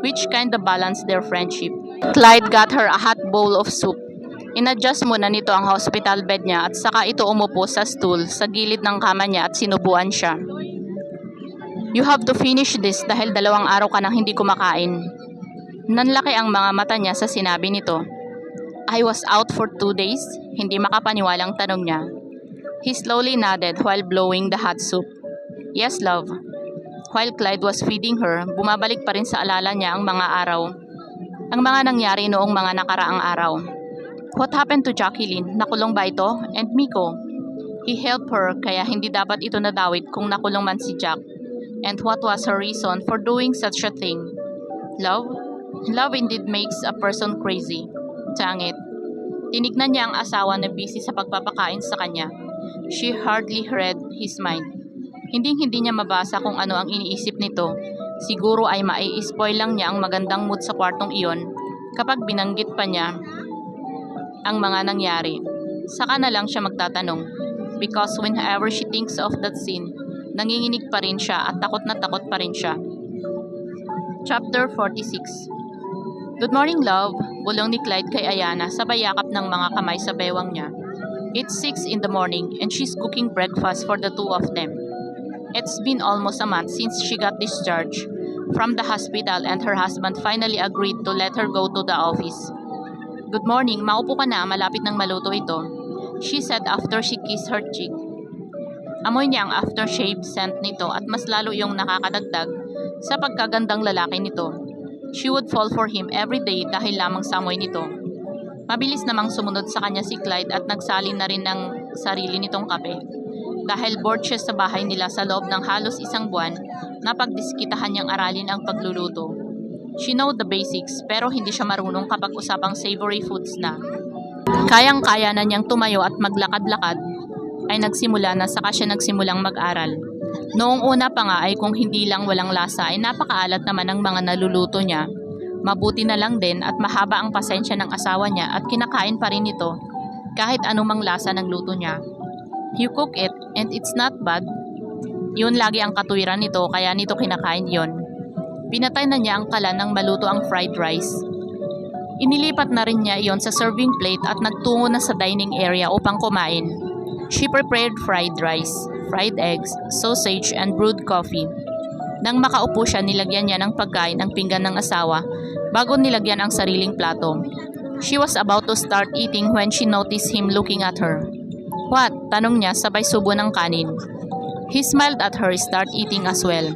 which kind of balanced their friendship. Clyde got her a hot bowl of soup. Inadjust muna nito ang hospital bed niya at saka ito umupo sa stool sa gilid ng kama niya at sinubuan siya. You have to finish this dahil 2 araw ka nang hindi kumakain. Nanlaki ang mga mata niya sa sinabi nito. I was out for 2 days? Hindi makapaniwalang tanong niya. He slowly nodded while blowing the hot soup. Yes, love. While Clyde was feeding her, bumabalik pa rin sa alala niya ang mga araw. Ang mga nangyari noong mga nakaraang araw. What happened to Jacqueline? Nakulong ba ito? And Miko? He helped her kaya hindi dapat ito nadawit kung nakulong man si Jack. And what was her reason for doing such a thing? Love? Love indeed makes a person crazy. Tangit. Tinignan niya ang asawa na busy sa pagpapakain sa kanya. She hardly read his mind. Hindi niya mabasa kung ano ang iniisip nito. Siguro ay mai-spoil lang niya ang magandang mood sa kwartong iyon kapag binanggit pa niya ang mga nangyari. Saka na lang siya magtatanong. Because whenever she thinks of that scene, nanginginig pa rin siya at takot na takot pa rin siya. Chapter 46. Good morning, love. Bulong ni Clyde kay Ayana sabay yakap ng mga kamay sa bewang niya. It's 6 in the morning and she's cooking breakfast for the 2 of them. It's been almost a month since she got discharged from the hospital and her husband finally agreed to let her go to the office. Good morning, maupo ka na, malapit nang maluto ito, she said after she kissed her cheek. Amoy niya ang aftershave scent nito at mas lalo yung nakakadagdag sa pagkagandang lalaki nito. She would fall for him every day dahil lamang sa amoy nito. Mabilis namang sumunod sa kanya si Clyde at nagsalin na rin ng sarili nitong kape. Dahil bored siya sa bahay nila sa loob ng halos 1 buwan, napagdiskitahan niyang aralin ang pagluluto. She know the basics pero hindi siya marunong kapag usapang savory foods na. Kayang-kaya na niyang tumayo at maglakad-lakad ay nagsimula na saka siya nagsimulang mag-aral. Noong una pa nga ay kung hindi lang walang lasa ay napakaalat naman ang mga naluluto niya. Mabuti na lang din at mahaba ang pasensya ng asawa niya at kinakain pa rin ito kahit anumang lasa ng luto niya. You cook it and it's not bad. Yun lagi ang katuwiran nito kaya nito kinakain yon. Pinatay na niya ang kalan ng maluto ang fried rice. Inilipat na rin niya iyon sa serving plate at nagtungo na sa dining area upang kumain. She prepared fried rice, fried eggs, sausage, and brewed coffee. Nang makaupo siya, nilagyan niya ng pagkain ang pinggan ng asawa bago nilagyan ang sariling plato. She was about to start eating when she noticed him looking at her. What? Tanong niya sabay subo ng kanin. He smiled at her, start eating as well.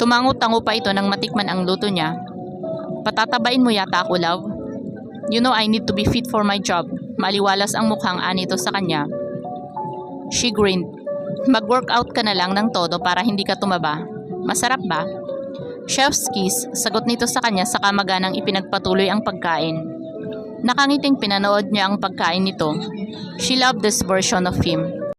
Tumango-tango pa ito nang matikman ang luto niya. Patatabain mo yata ako, love? You know I need to be fit for my job. Maliwalas ang mukhang anito sa kanya. She grinned. Mag-workout ka na lang ng todo para hindi ka tumaba. Masarap ba? Chef's kiss, sagot nito sa kanya sa kamaganang ipinagpatuloy ang pagkain. Nakangiting pinanood niya ang pagkain nito. She loved this version of him.